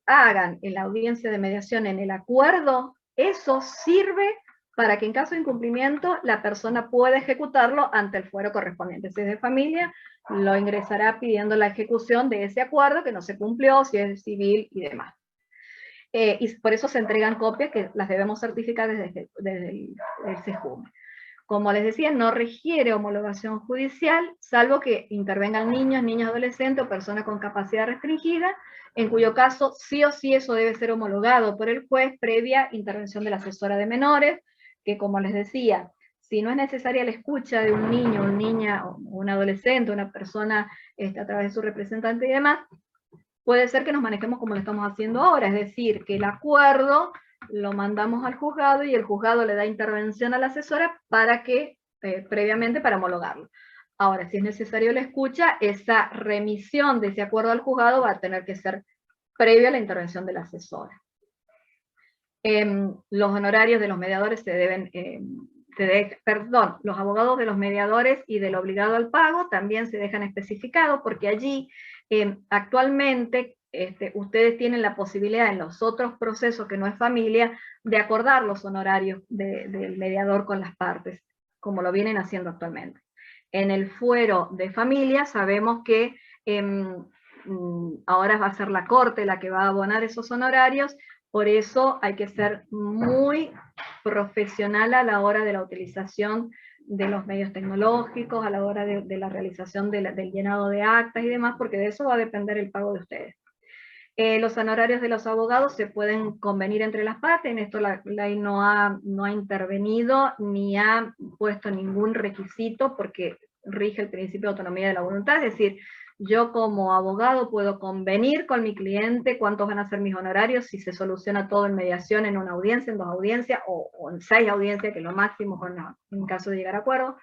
hagan en la audiencia de mediación, en el acuerdo, eso sirve para que en caso de incumplimiento la persona pueda ejecutarlo ante el fuero correspondiente. Si es de familia, lo ingresará pidiendo la ejecución de ese acuerdo que no se cumplió, si es civil y demás. Y por eso se entregan copias que las debemos certificar desde el SEJUME. Como les decía, no requiere homologación judicial, salvo que intervengan niños, niñas adolescentes o personas con capacidad restringida, en cuyo caso sí o sí eso debe ser homologado por el juez previa intervención de la asesora de menores, que como les decía, si no es necesaria la escucha de un niño, una niña, o un adolescente, una persona a través de su representante y demás, puede ser que nos manejemos como lo estamos haciendo ahora, es decir, que el acuerdo lo mandamos al juzgado y el juzgado le da intervención a la asesora para que, previamente, para homologarlo. Ahora, si es necesario la escucha, esa remisión de ese acuerdo al juzgado va a tener que ser previa a la intervención de la asesora. Los honorarios de los mediadores los abogados de los mediadores y del obligado al pago también se dejan especificados, porque allí actualmente ustedes tienen la posibilidad en los otros procesos que no es familia de acordar los honorarios del mediador con las partes, como lo vienen haciendo actualmente. En el fuero de familia sabemos que ahora va a ser la Corte la que va a abonar esos honorarios, por eso hay que ser muy profesional a la hora de la utilización de los medios tecnológicos, a la hora de la realización del llenado de actas y demás, porque de eso va a depender el pago de ustedes. Los honorarios de los abogados se pueden convenir entre las partes, en esto la ley no ha intervenido ni ha puesto ningún requisito porque rige el principio de autonomía de la voluntad, es decir, yo como abogado puedo convenir con mi cliente cuántos van a ser mis honorarios si se soluciona todo en mediación, en una audiencia, en 2 audiencias o en 6 audiencias, que es lo máximo en caso de llegar a acuerdo.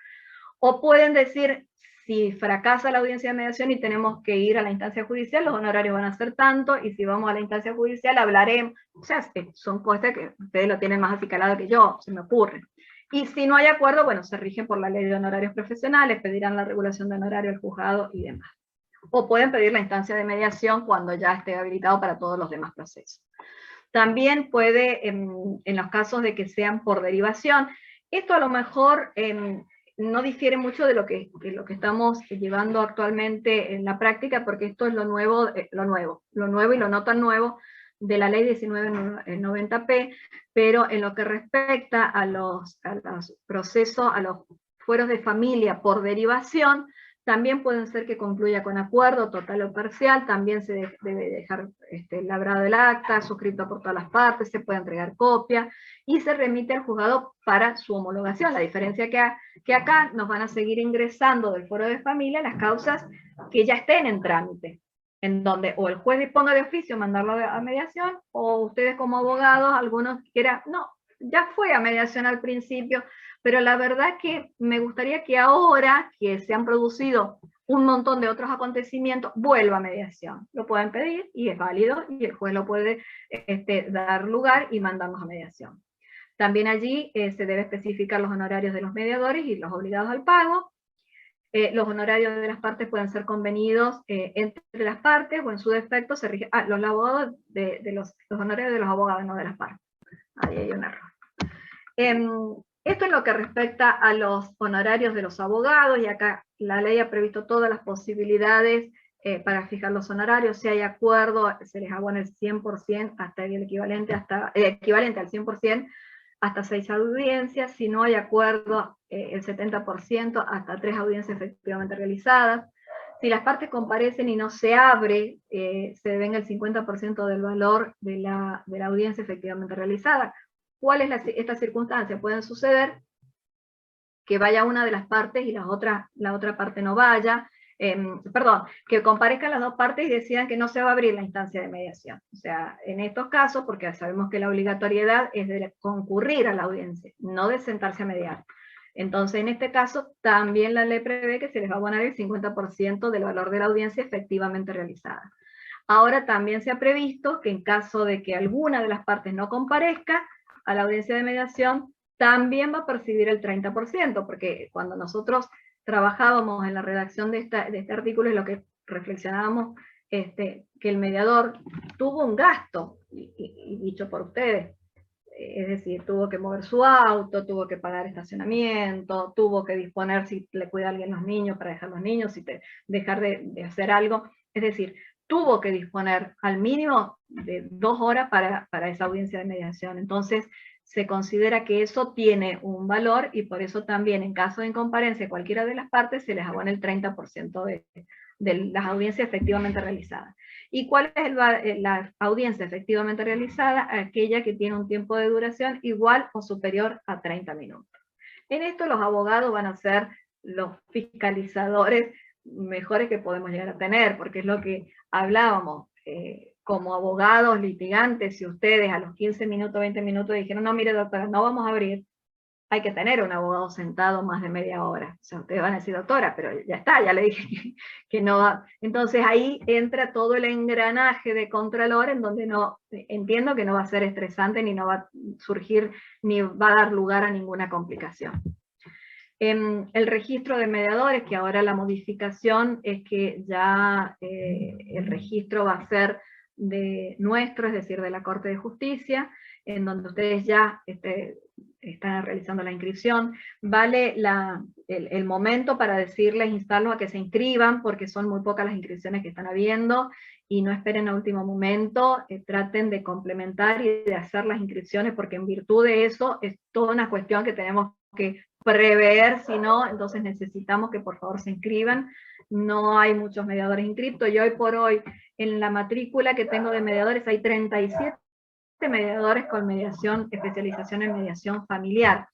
O pueden decir, si fracasa la audiencia de mediación y tenemos que ir a la instancia judicial, los honorarios van a ser tanto, y si vamos a la instancia judicial hablaremos. O sea, son cosas que ustedes lo tienen más acicalado que yo, se me ocurre. Y si no hay acuerdo, bueno, se rigen por la ley de honorarios profesionales, pedirán la regulación de honorario al juzgado y demás. O pueden pedir la instancia de mediación cuando ya esté habilitado para todos los demás procesos. También puede, en los casos de que sean por derivación, esto a lo mejor no difiere mucho de lo que estamos llevando actualmente en la práctica, porque esto es lo nuevo y lo no tan nuevo de la ley 1990P, pero en lo que respecta a los procesos, a los fueros de familia por derivación, también pueden ser que concluya con acuerdo total o parcial, también se debe dejar labrado el acta, suscrito por todas las partes, se puede entregar copia, y se remite al juzgado para su homologación. La diferencia que acá nos van a seguir ingresando del foro de familia las causas que ya estén en trámite, en donde o el juez disponga de oficio mandarlo a mediación, o ustedes como abogados, algunos quieran, no, ya fue a mediación al principio, pero la verdad que me gustaría que ahora que se han producido un montón de otros acontecimientos, vuelva a mediación. Lo pueden pedir y es válido, y el juez lo puede dar lugar y mandarnos a mediación. También allí se debe especificar los honorarios de los mediadores y los obligados al pago. Los honorarios de las partes pueden ser convenidos entre las partes, o en su defecto se rige... los abogados los honorarios de los abogados, no de las partes. Ahí hay un error. Esto es lo que respecta a los honorarios de los abogados, y acá la ley ha previsto todas las posibilidades para fijar los honorarios. Si hay acuerdo, se les abona el 100% hasta el equivalente al 100% hasta 6 audiencias. Si no hay acuerdo, el 70% hasta 3 audiencias efectivamente realizadas. Si las partes comparecen y no se abre, se devenga el 50% del valor de la audiencia efectivamente realizada. ¿Cuál es esta circunstancia? Pueden suceder que vaya una de las partes y la otra parte no vaya, que comparezcan las dos partes y decidan que no se va a abrir la instancia de mediación. O sea, en estos casos, porque sabemos que la obligatoriedad es de concurrir a la audiencia, no de sentarse a mediar. Entonces, en este caso, también la ley prevé que se les va a abonar el 50% del valor de la audiencia efectivamente realizada. Ahora también se ha previsto que en caso de que alguna de las partes no comparezca a la audiencia de mediación, también va a percibir el 30%, porque cuando nosotros trabajábamos en la redacción de este artículo, es lo que reflexionábamos, que el mediador tuvo un gasto, y dicho por ustedes, es decir, tuvo que mover su auto, tuvo que pagar estacionamiento, tuvo que disponer si le cuida a alguien los niños para dejar los niños, si dejar de hacer algo, es decir, tuvo que disponer al mínimo de 2 horas para esa audiencia de mediación. Entonces, se considera que eso tiene un valor, y por eso también, en caso de incomparecencia cualquiera de las partes, se les abona el 30% de las audiencias efectivamente realizadas. ¿Y cuál es la audiencia efectivamente realizada? Aquella que tiene un tiempo de duración igual o superior a 30 minutos. En esto los abogados van a ser los fiscalizadores mejores que podemos llegar a tener, porque es lo que hablábamos, como abogados litigantes, si ustedes a los 15 minutos, 20 minutos dijeron, no, mire doctora, no vamos a abrir, hay que tener un abogado sentado más de media hora. O sea, ustedes van a decir, doctora, pero ya está, ya le dije que no va. Entonces ahí entra todo el engranaje de Contralor, en donde entiendo que no va a ser estresante, ni no va a surgir, ni va a dar lugar a ninguna complicación. El registro de mediadores, que ahora la modificación es que ya el registro va a ser nuestro, es decir, de la Corte de Justicia, en donde ustedes ya están realizando la inscripción. Vale el momento para decirles, instarlos a que se inscriban, porque son muy pocas las inscripciones que están habiendo, y no esperen a último momento, traten de complementar y de hacer las inscripciones, porque en virtud de eso es toda una cuestión que tenemos que prever, si no, entonces necesitamos que por favor se inscriban. No hay muchos mediadores inscritos, y hoy por hoy en la matrícula que tengo de mediadores hay 37 mediadores con mediación, especialización en mediación familiar.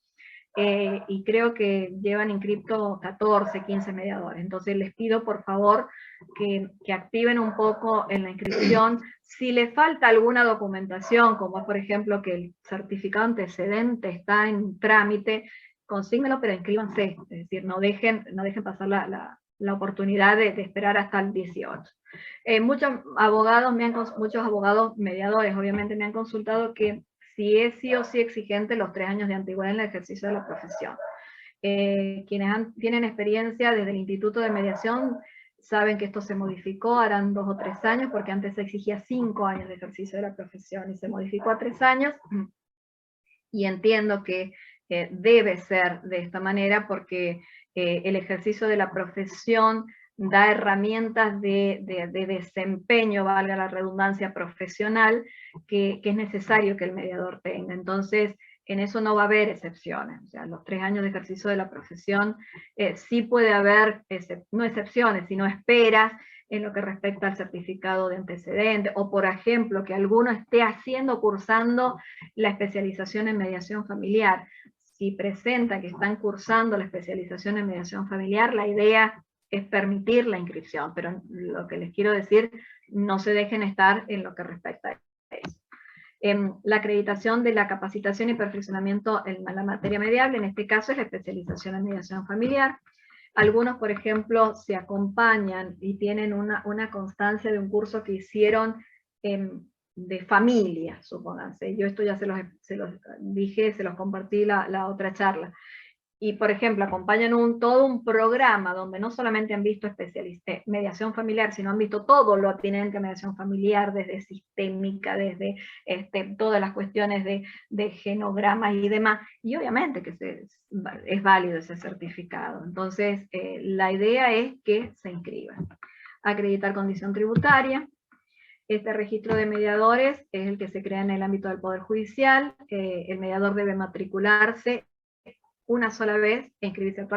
Y creo que llevan inscripto 14, 15 mediadores. Entonces les pido por favor que activen un poco en la inscripción. Si les falta alguna documentación, como por ejemplo que el certificado antecedente está en trámite, consígnelo, pero inscríbanse. Es decir, no dejen pasar la oportunidad de esperar hasta el 18. Muchos abogados mediadores obviamente me han consultado que si es sí o sí exigente los 3 años de antigüedad en el ejercicio de la profesión. Quienes tienen experiencia desde el Instituto de Mediación saben que esto se modificó, harán 2 o 3 años, porque antes se exigía 5 años de ejercicio de la profesión, y se modificó a 3 años, y entiendo que debe ser de esta manera, porque el ejercicio de la profesión da herramientas de desempeño, valga la redundancia, profesional, que es necesario que el mediador tenga. Entonces, en eso no va a haber excepciones. O sea, los 3 años de ejercicio de la profesión sí puede haber, no excepciones, sino esperas en lo que respecta al certificado de antecedentes, o por ejemplo, que alguno esté cursando la especialización en mediación familiar. Si presenta que están cursando la especialización en mediación familiar, la idea es permitir la inscripción, pero lo que les quiero decir, no se dejen estar en lo que respecta a eso. La acreditación de la capacitación y perfeccionamiento en la materia mediable, en este caso es la especialización en mediación familiar. Algunos, por ejemplo, se acompañan y tienen una constancia de un curso que hicieron de familia, supónganse. Yo esto ya se los dije, se los compartí la otra charla. Y, por ejemplo, acompañan todo un programa donde no solamente han visto mediación familiar, sino han visto todo lo atinente a mediación familiar, desde sistémica, desde todas las cuestiones de genogramas y demás, y obviamente que es válido ese certificado. Entonces, la idea es que se inscriban. Acreditar condición tributaria. Este registro de mediadores es el que se crea en el ámbito del Poder Judicial. El mediador debe matricularse una sola vez, inscribirse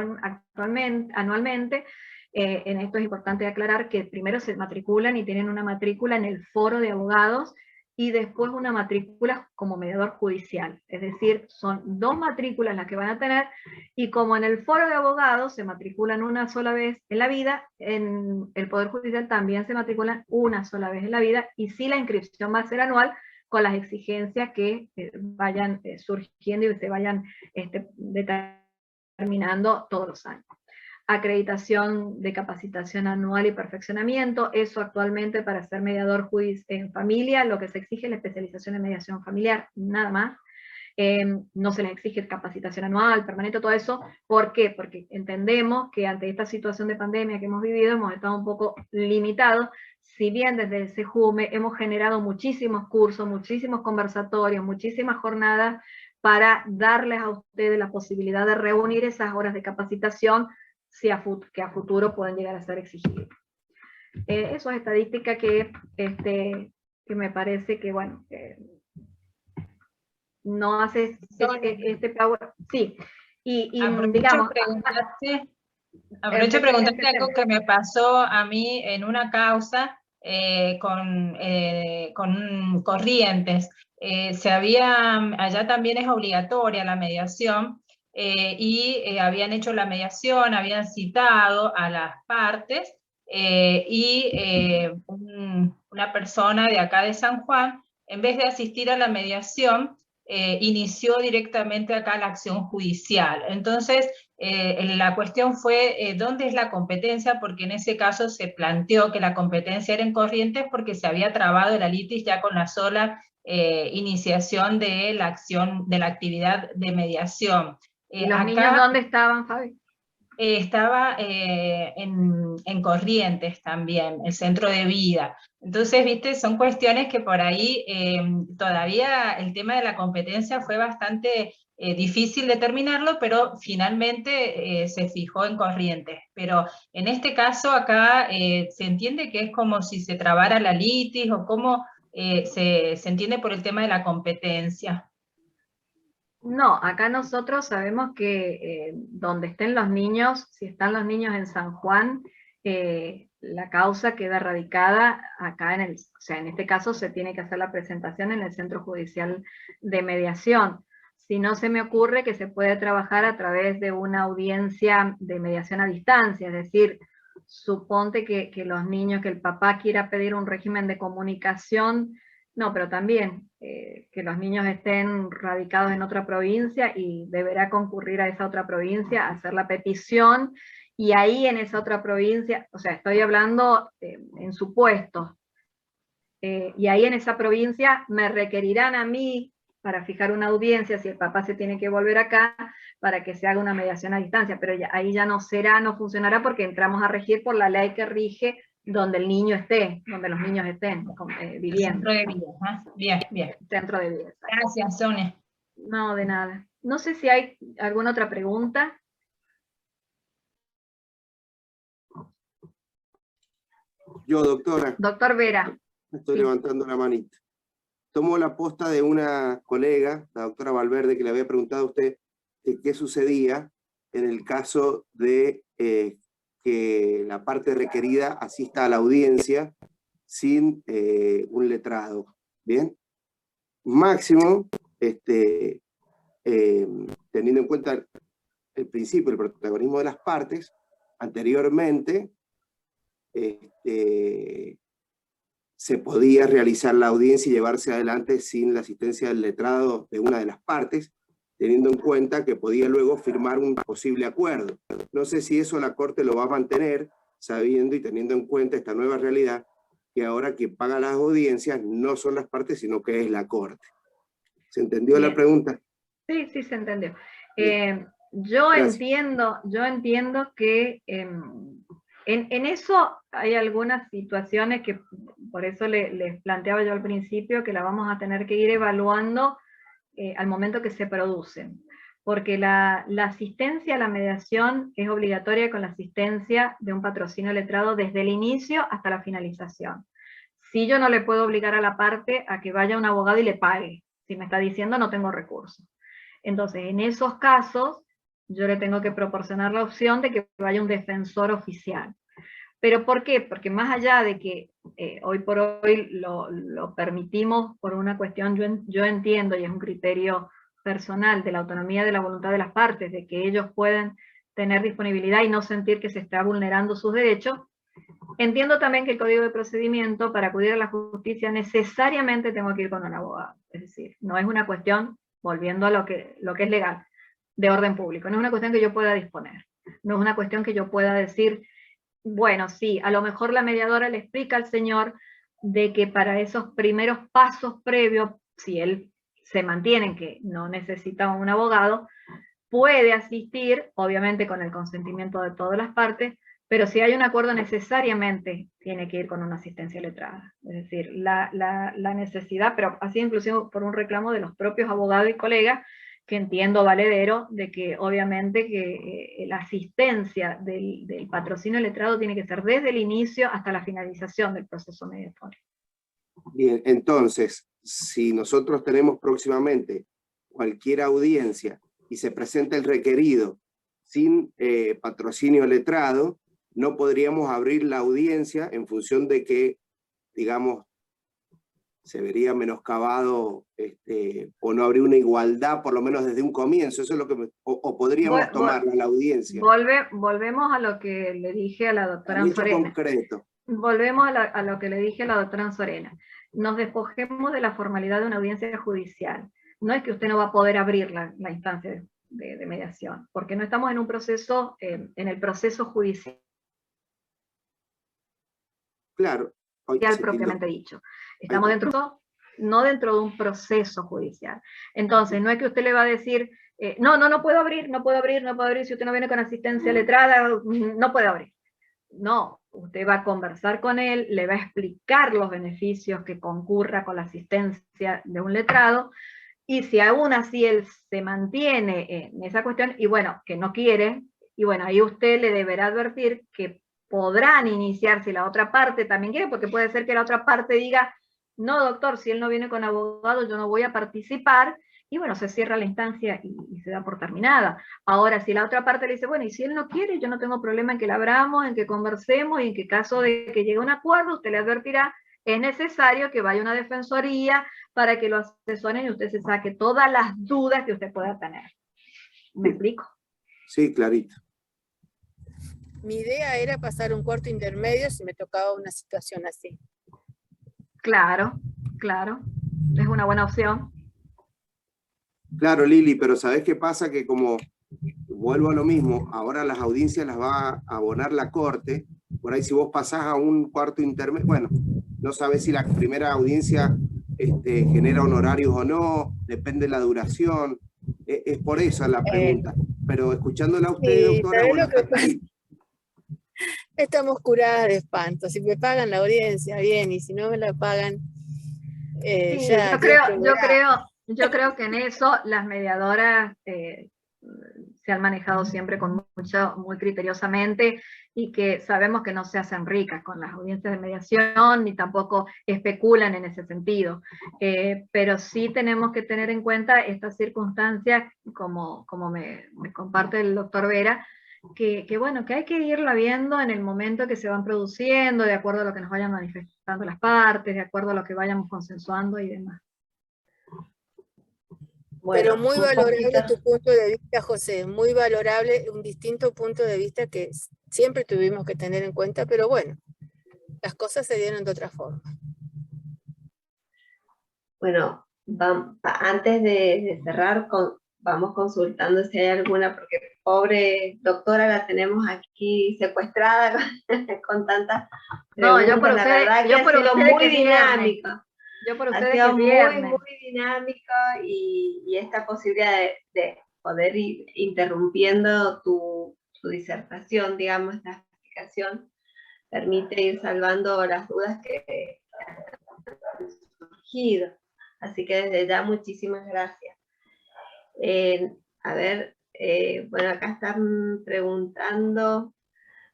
anualmente. En esto es importante aclarar que primero se matriculan y tienen una matrícula en el foro de abogados, y después una matrícula como mediador judicial. Es decir, son 2 matrículas las que van a tener, y como en el foro de abogados se matriculan una sola vez en la vida, en el Poder Judicial también se matriculan una sola vez en la vida, y sí la inscripción va a ser anual, con las exigencias que vayan surgiendo y se vayan determinando todos los años. Acreditación de capacitación anual y perfeccionamiento. Eso actualmente, para ser mediador en familia, lo que se exige es la especialización en mediación familiar, nada más. No se les exige capacitación anual, permanente, todo eso. ¿Por qué? Porque entendemos que ante esta situación de pandemia que hemos vivido, hemos estado un poco limitados. Si bien desde el CEJUME hemos generado muchísimos cursos, muchísimos conversatorios, muchísimas jornadas, para darles a ustedes la posibilidad de reunir esas horas de capacitación, que a futuro pueden llegar a ser exigidas. Eso es estadística que me parece que, bueno, no hace power. Sí, y digamos... Aprovecho preguntarte algo que me pasó a mí en una causa con Corrientes. Allá también es obligatoria la mediación, y habían hecho la mediación, habían citado a las partes, y una persona de acá de San Juan, en vez de asistir a la mediación, inició directamente acá la acción judicial. Entonces, la cuestión fue ¿dónde es la competencia? Porque en ese caso se planteó que la competencia era en Corrientes, porque se había trabado la litis ya con la sola iniciación de la acción, de la actividad de mediación. ¿Y los niños dónde estaban, Fabi? Estaba en Corrientes también, el centro de vida. Entonces, viste, son cuestiones que por ahí todavía el tema de la competencia fue bastante difícil determinarlo, pero finalmente se fijó en Corrientes. Pero en este caso acá se entiende que es como si se trabara la litis, o cómo se entiende por el tema de la competencia. No, acá nosotros sabemos que donde estén los niños, si están los niños en San Juan, la causa queda radicada acá o sea, en este caso se tiene que hacer la presentación en el Centro Judicial de Mediación. Si no, se me ocurre que se puede trabajar a través de una audiencia de mediación a distancia, es decir, suponte que los niños, que el papá quiera pedir un régimen de comunicación. No, pero también que los niños estén radicados en otra provincia y deberá concurrir a esa otra provincia a hacer la petición, y ahí en esa otra provincia, o sea, estoy hablando en supuestos, y ahí en esa provincia me requerirán a mí para fijar una audiencia, si el papá se tiene que volver acá, para que se haga una mediación a distancia, pero ahí ya no funcionará porque entramos a regir por la ley que rige donde el niño esté, donde los niños estén viviendo. Centro de vida, ¿eh? Bien, bien. Centro de vida. Gracias, Sonia. No, de nada. No sé si hay alguna otra pregunta. Yo, doctora. Doctor Vera. Estoy levantando la manita. Tomo la posta de una colega, la doctora Valverde, que le había preguntado a usted qué sucedía en el caso de que la parte requerida asista a la audiencia sin un letrado. ¿Bien? Máximo, teniendo en cuenta el principio, el protagonismo de las partes, anteriormente se podía realizar la audiencia y llevarse adelante sin la asistencia del letrado de una de las partes, teniendo en cuenta que podía luego firmar un posible acuerdo. No sé si eso la Corte lo va a mantener, sabiendo y teniendo en cuenta esta nueva realidad, que ahora quien paga las audiencias no son las partes, sino que es la Corte. ¿Se entendió Bien. La pregunta? Sí, sí se entendió. Yo entiendo que en eso hay algunas situaciones que, por eso les planteaba yo al principio, que la vamos a tener que ir evaluando al momento que se producen. Porque la asistencia a la mediación es obligatoria con la asistencia de un patrocinio letrado desde el inicio hasta la finalización. Si yo no le puedo obligar a la parte a que vaya un abogado y le pague, si me está diciendo no tengo recursos. Entonces, en esos casos, yo le tengo que proporcionar la opción de que vaya un defensor oficial. ¿Pero por qué? Porque más allá de que hoy por hoy lo permitimos por una cuestión, yo entiendo, y es un criterio personal, de la autonomía de la voluntad de las partes, de que ellos pueden tener disponibilidad y no sentir que se está vulnerando sus derechos, entiendo también que el Código de Procedimiento, para acudir a la justicia, necesariamente tengo que ir con un abogado. Es decir, no es una cuestión, volviendo a lo que es legal, de orden público, no es una cuestión que yo pueda disponer, no es una cuestión que yo pueda decir, bueno, sí, a lo mejor la mediadora le explica al señor de que para esos primeros pasos previos, si él se mantiene que no necesita un abogado, puede asistir, obviamente con el consentimiento de todas las partes, pero si hay un acuerdo necesariamente tiene que ir con una asistencia letrada. Es decir, la necesidad, pero así inclusive por un reclamo de los propios abogados y colegas, que entiendo valedero, de que obviamente que la asistencia del patrocinio letrado tiene que ser desde el inicio hasta la finalización del proceso mediatorio. Bien, entonces, si nosotros tenemos próximamente cualquier audiencia y se presenta el requerido sin patrocinio letrado, no podríamos abrir la audiencia en función de que, digamos, se vería menoscabado o no habría una igualdad, por lo menos desde un comienzo. Eso es lo que o podríamos tomarla la audiencia. Volvemos a lo que le dije a la doctora Anzorena. Concreto. Volvemos a lo que le dije a la doctora Anzorena. Nos despojemos de la formalidad de una audiencia judicial. No es que usted no va a poder abrir la instancia de mediación, porque no estamos en un proceso, en el proceso judicial. Claro. Propiamente dicho. Estamos no dentro de un proceso judicial. Entonces, no es que usted le va a decir, no puedo abrir, si usted no viene con asistencia letrada, no puede abrir. No, usted va a conversar con él, le va a explicar los beneficios que concurra con la asistencia de un letrado, y si aún así él se mantiene en esa cuestión, y bueno, que no quiere, y bueno, ahí usted le deberá advertir que podrán iniciar si la otra parte también quiere, porque puede ser que la otra parte diga, no doctor, si él no viene con abogado yo no voy a participar, y bueno, se cierra la instancia y se da por terminada. Ahora, si la otra parte le dice, bueno, y si él no quiere, yo no tengo problema en que la abramos, en que conversemos, y en que caso de que llegue a un acuerdo, usted le advertirá, es necesario que vaya a una defensoría para que lo asesoren y usted se saque todas las dudas que usted pueda tener. ¿Me explico? Sí, clarito. Mi idea era pasar un cuarto intermedio si me tocaba una situación así. Claro, claro. Es una buena opción. Claro, Lili, pero ¿sabés qué pasa? Que como vuelvo a lo mismo, ahora las audiencias las va a abonar la Corte. Por ahí si vos pasás a un cuarto intermedio, bueno, no sabés si la primera audiencia genera honorarios o no, depende de la duración. Es por eso la pregunta. Pero escuchándola a usted, doctora, bueno, está clarito. Estamos curadas de espanto. Si me pagan la audiencia, bien, y si no me la pagan, sí, ya. Yo creo que en eso las mediadoras se han manejado siempre con muy criteriosamente, y que sabemos que no se hacen ricas con las audiencias de mediación, ni tampoco especulan en ese sentido. Pero sí tenemos que tener en cuenta estas circunstancias, como me comparte el doctor Vera, que bueno, que hay que irla viendo en el momento que se van produciendo, de acuerdo a lo que nos vayan manifestando las partes, de acuerdo a lo que vayamos consensuando y demás. Bueno, pero muy valorable tu punto de vista, José, muy valorable, un distinto punto de vista que siempre tuvimos que tener en cuenta, pero bueno, las cosas se dieron de otra forma. Bueno, antes de cerrar, vamos consultando si hay alguna, porque pobre doctora la tenemos aquí secuestrada con tantas preguntas. No, yo por usted, la verdad que ha sido muy dinámico. Yo por ustedes que es muy dinámico, y esta posibilidad de poder ir interrumpiendo tu disertación, digamos, esta explicación, permite ir salvando las dudas que han surgido. Así que desde ya muchísimas gracias. A ver, bueno, acá están preguntando.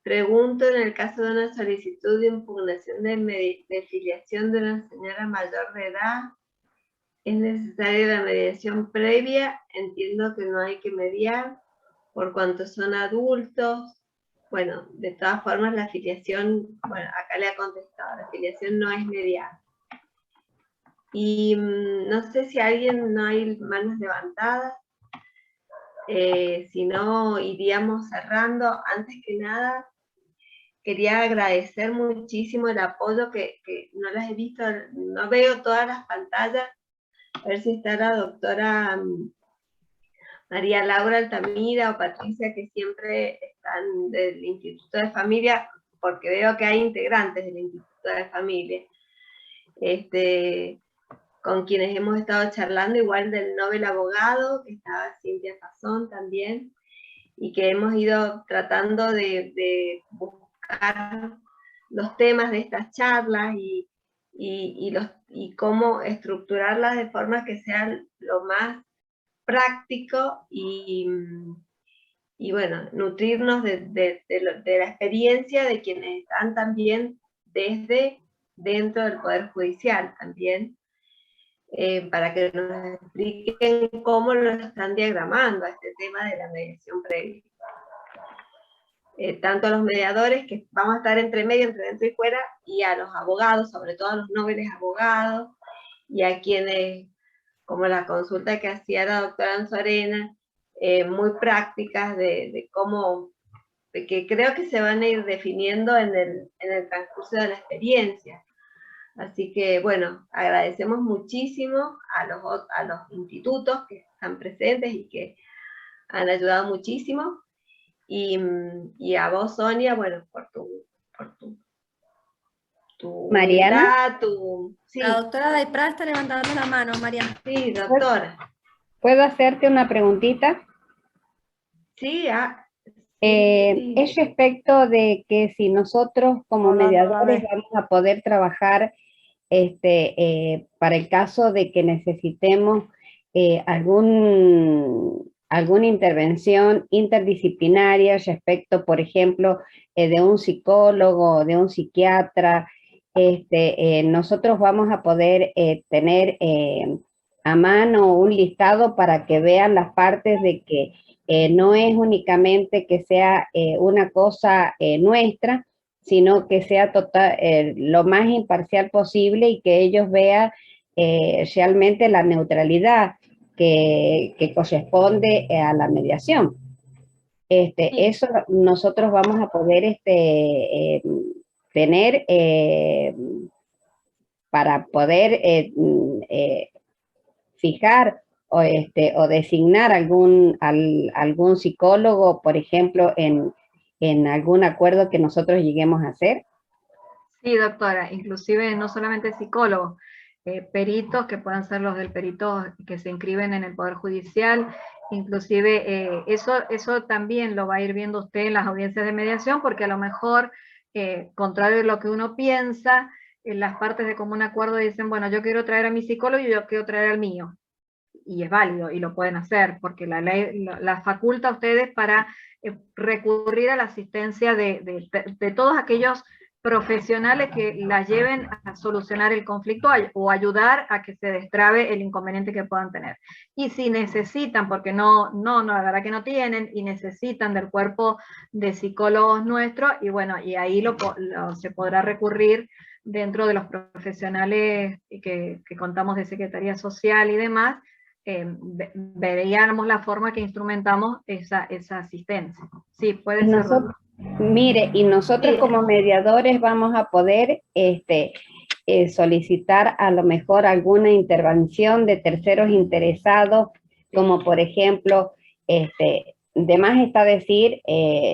Pregunto, en el caso de una solicitud de impugnación de filiación de una señora mayor de edad, ¿es necesaria la mediación previa? Entiendo que no hay que mediar por cuanto son adultos. Bueno, de todas formas la filiación, bueno, acá le ha contestado, la filiación no es mediada. Y no sé si no hay manos levantadas. Si no, iríamos cerrando. Antes que nada, quería agradecer muchísimo el apoyo que no las he visto, no veo todas las pantallas. A ver si está la doctora María Laura Altamira o Patricia, que siempre están del Instituto de Familia, porque veo que hay integrantes del Instituto de Familia, con quienes hemos estado charlando, igual del Nobel Abogado, que estaba Cintia Fazón también, y que hemos ido tratando de buscar los temas de estas charlas y cómo estructurarlas de forma que sean lo más práctico y bueno, nutrirnos de la experiencia de quienes están también desde dentro del Poder Judicial también, para que nos expliquen cómo lo están diagramando a este tema de la mediación previa. Tanto a los mediadores, que vamos a estar entre medio, entre dentro y fuera, y a los abogados, sobre todo a los nobles abogados, y a quienes, como la consulta que hacía la doctora Anzorena, muy prácticas de cómo, que creo que se van a ir definiendo en el transcurso de la experiencia. Así que, bueno, agradecemos muchísimo a los institutos que están presentes y que han ayudado muchísimo. Y a vos, Sonia, bueno, por tu Mariana. Sí. La doctora Daypra está levantando la mano, Mariana. Sí, doctora. ¿Puedo hacerte una preguntita? Sí, Es respecto de que si nosotros como mediadores vamos a poder trabajar para el caso de que necesitemos alguna intervención interdisciplinaria respecto, por ejemplo, de un psicólogo, de un psiquiatra, nosotros vamos a poder tener a mano un listado para que vean las partes de que no es únicamente que sea una cosa nuestra, sino que sea total, lo más imparcial posible y que ellos vean realmente la neutralidad que corresponde a la mediación. Eso nosotros vamos a poder tener para poder fijar o designar algún psicólogo, por ejemplo, en algún acuerdo que nosotros lleguemos a hacer. Sí, doctora, inclusive no solamente psicólogos, peritos que puedan ser los del perito que se inscriben en el Poder Judicial, inclusive eso también lo va a ir viendo usted en las audiencias de mediación, porque a lo mejor, contrario de lo que uno piensa, en las partes de común acuerdo dicen, bueno, yo quiero traer a mi psicólogo y yo quiero traer al mío. Y es válido, y lo pueden hacer, porque la ley la faculta a ustedes para recurrir a la asistencia de todos aquellos profesionales que la lleven a solucionar el conflicto o ayudar a que se destrabe el inconveniente que puedan tener. Y si necesitan, porque no, la verdad que no tienen, y necesitan del cuerpo de psicólogos nuestros, y bueno, y ahí se podrá recurrir dentro de los profesionales que contamos de Secretaría Social y demás, veríamos la forma que instrumentamos esa asistencia. Sí, puede ser. Mire, y nosotros como mediadores vamos a poder solicitar a lo mejor alguna intervención de terceros interesados, como por ejemplo, de más está decir,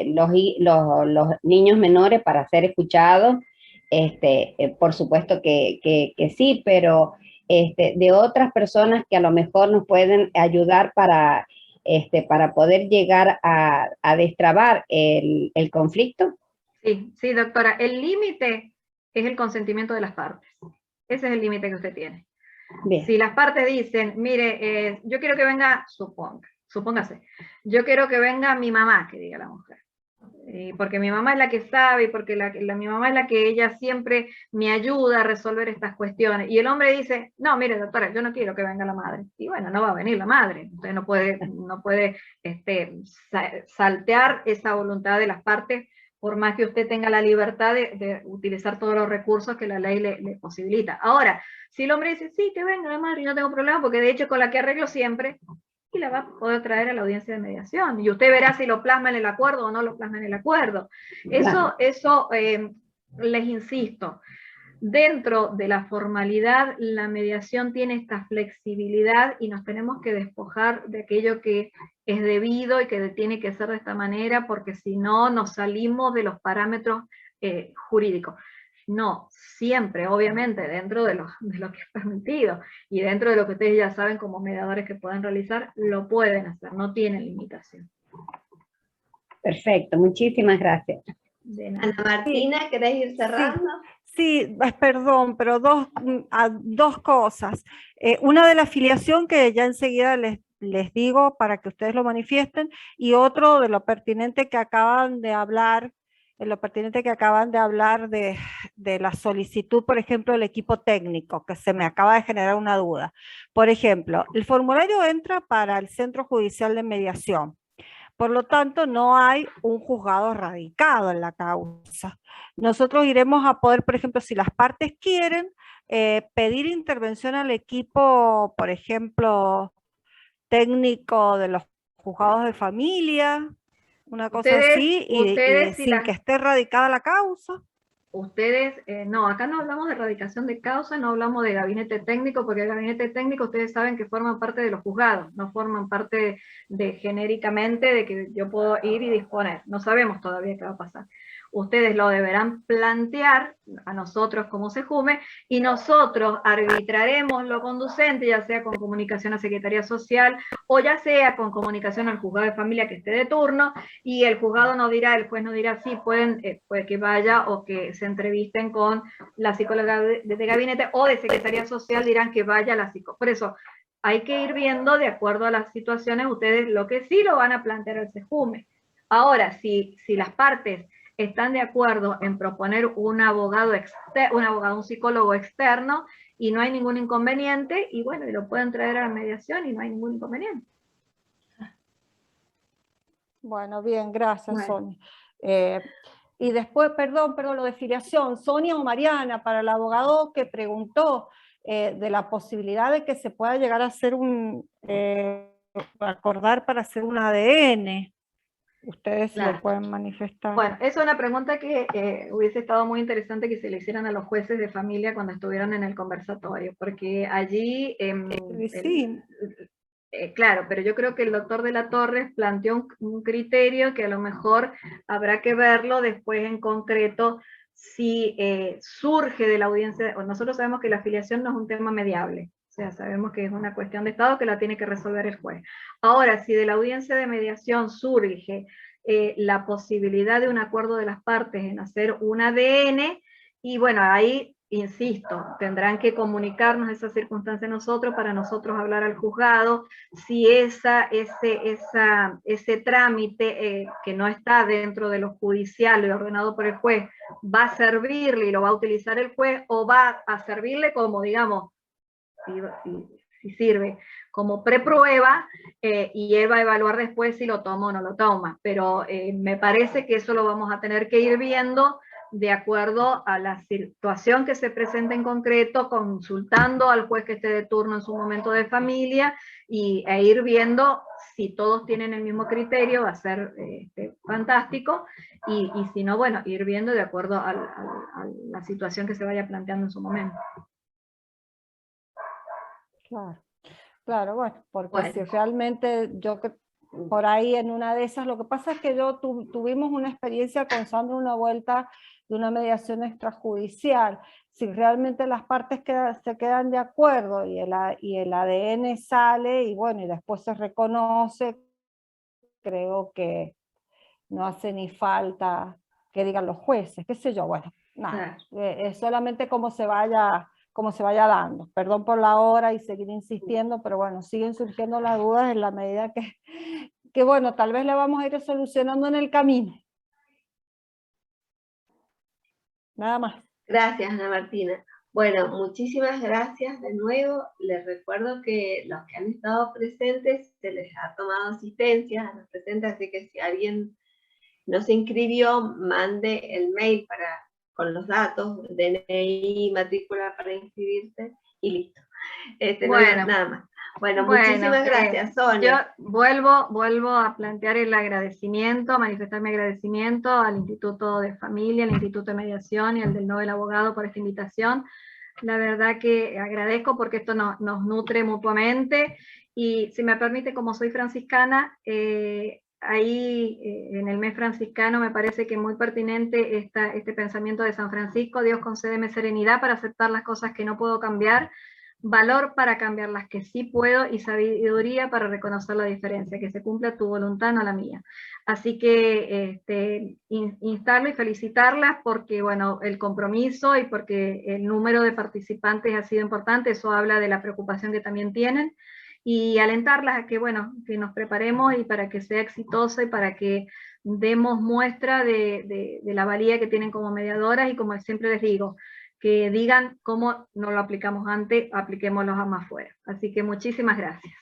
los niños menores para ser escuchados, por supuesto que sí, pero de otras personas que a lo mejor nos pueden ayudar para poder llegar a destrabar el conflicto. Sí, doctora, el límite es el consentimiento de las partes. Ese es el límite que usted tiene. Bien. Si las partes dicen, mire, yo quiero que venga, supóngase, yo quiero que venga mi mamá, que diga la mujer, porque mi mamá es la que sabe, y porque mi mamá es la que ella siempre me ayuda a resolver estas cuestiones, y el hombre dice, no, mire doctora, yo no quiero que venga la madre, y bueno, no va a venir la madre, usted no puede saltear esa voluntad de las partes, por más que usted tenga la libertad de utilizar todos los recursos que la ley le posibilita. Ahora, si el hombre dice, sí, que venga la madre, y no tengo problema, porque de hecho con la que arreglo siempre, y la va a poder traer a la audiencia de mediación, y usted verá si lo plasma en el acuerdo o no lo plasma en el acuerdo. Eso les insisto, dentro de la formalidad, la mediación tiene esta flexibilidad, y nos tenemos que despojar de aquello que es debido y que tiene que ser de esta manera, porque si no nos salimos de los parámetros jurídicos. No, siempre, obviamente, dentro de lo que es permitido, y dentro de lo que ustedes ya saben como mediadores que pueden realizar, lo pueden hacer, no tienen limitación. Perfecto, muchísimas gracias. Ana Martina, ¿querés ir cerrando? Sí, perdón, pero dos cosas. Una de la afiliación, que ya enseguida les digo para que ustedes lo manifiesten, y otro de lo pertinente que acaban de hablar, de la solicitud, por ejemplo, del equipo técnico, que se me acaba de generar una duda. Por ejemplo, el formulario entra para el Centro Judicial de Mediación. Por lo tanto, no hay un juzgado radicado en la causa. Nosotros iremos a poder, por ejemplo, si las partes quieren, pedir intervención al equipo, por ejemplo, técnico de los juzgados de familia, una cosa así, y sin que esté radicada la causa. Ustedes, no, acá no hablamos de radicación de causa, no hablamos de gabinete técnico, porque el gabinete técnico ustedes saben que forman parte de los juzgados, no forman parte de genéricamente de que yo puedo ir y disponer. No sabemos todavía qué va a pasar. Ustedes lo deberán plantear a nosotros como SEJUME, y nosotros arbitraremos lo conducente, ya sea con comunicación a Secretaría Social, o ya sea con comunicación al juzgado de familia que esté de turno, y el juzgado nos dirá, el juez nos dirá, sí, puede que vaya, o que se entrevisten con la psicóloga de gabinete, o de Secretaría Social dirán que vaya a la psicóloga. Por eso, hay que ir viendo de acuerdo a las situaciones, ustedes lo que sí lo van a plantear al SEJUME. Ahora, si las partes están de acuerdo en proponer un abogado, un psicólogo externo, y no hay ningún inconveniente, y bueno, y lo pueden traer a la mediación y no hay ningún inconveniente. Bueno, bien, gracias, Bueno. Sonia. Y después, perdón, lo de filiación, Sonia o Mariana, para el abogado que preguntó de la posibilidad de que se pueda llegar a hacer acordar para hacer un ADN. Ustedes Claro. lo pueden manifestar. Bueno, esa es una pregunta que hubiese estado muy interesante que se le hicieran a los jueces de familia cuando estuvieron en el conversatorio, porque allí... Sí. Claro, pero yo creo que el doctor de la Torres planteó un criterio que a lo mejor habrá que verlo después en concreto si surge de la audiencia. Nosotros sabemos que la afiliación no es un tema mediable, o sea, sabemos que es una cuestión de Estado que la tiene que resolver el juez. Ahora, si de la audiencia de mediación surge la posibilidad de un acuerdo de las partes en hacer un ADN, y bueno, ahí... Insisto, tendrán que comunicarnos esa circunstancia nosotros para nosotros hablar al juzgado si ese trámite que no está dentro de lo judicial y ordenado por el juez va a servirle y lo va a utilizar el juez o va a servirle como, digamos, si sirve como preprueba y él va a evaluar después si lo toma o no lo toma. Pero me parece que eso lo vamos a tener que ir viendo de acuerdo a la situación que se presente en concreto, consultando al juez que esté de turno en su momento de familia e ir viendo si todos tienen el mismo criterio, va a ser fantástico, y si no, bueno, ir viendo de acuerdo a la situación que se vaya planteando en su momento. Claro, bueno, porque si realmente por ahí en una de esas, lo que pasa es que tuvimos una experiencia con Sandra, una vuelta de una mediación extrajudicial. Si realmente las partes se quedan de acuerdo y el ADN sale y bueno, y después se reconoce, creo que no hace ni falta que digan los jueces, qué sé yo, bueno, nada, es solamente como se vaya dando. Perdón por la hora y seguir insistiendo, pero bueno, siguen surgiendo las dudas en la medida que bueno, tal vez la vamos a ir solucionando en el camino. Nada más. Gracias, Ana Martina. Bueno, muchísimas gracias de nuevo. Les recuerdo que los que han estado presentes se les ha tomado asistencia a los presentes, así que si alguien no se inscribió, mande el mail con los datos, DNI, matrícula para inscribirse y listo. Bueno, nada más. Bueno, muchísimas gracias, Sonia. Yo vuelvo a plantear el agradecimiento, a manifestar mi agradecimiento al Instituto de Familia, al Instituto de Mediación y al del Nobel Abogado por esta invitación. La verdad que agradezco porque esto nos nutre mutuamente, y si me permite, como soy franciscana, ahí en el mes franciscano me parece que es muy pertinente este pensamiento de San Francisco: Dios concédeme serenidad para aceptar las cosas que no puedo cambiar, valor para cambiar las que sí puedo y sabiduría para reconocer la diferencia, que se cumpla tu voluntad, no la mía. Así que instarla y felicitarlas porque, bueno, el compromiso y porque el número de participantes ha sido importante, eso habla de la preocupación que también tienen, y alentarlas a que, bueno, que nos preparemos y para que sea exitosa y para que demos muestra de la valía que tienen como mediadoras, y como siempre les digo, que digan cómo no lo aplicamos antes, apliquémoslo más fuera. Así que muchísimas gracias.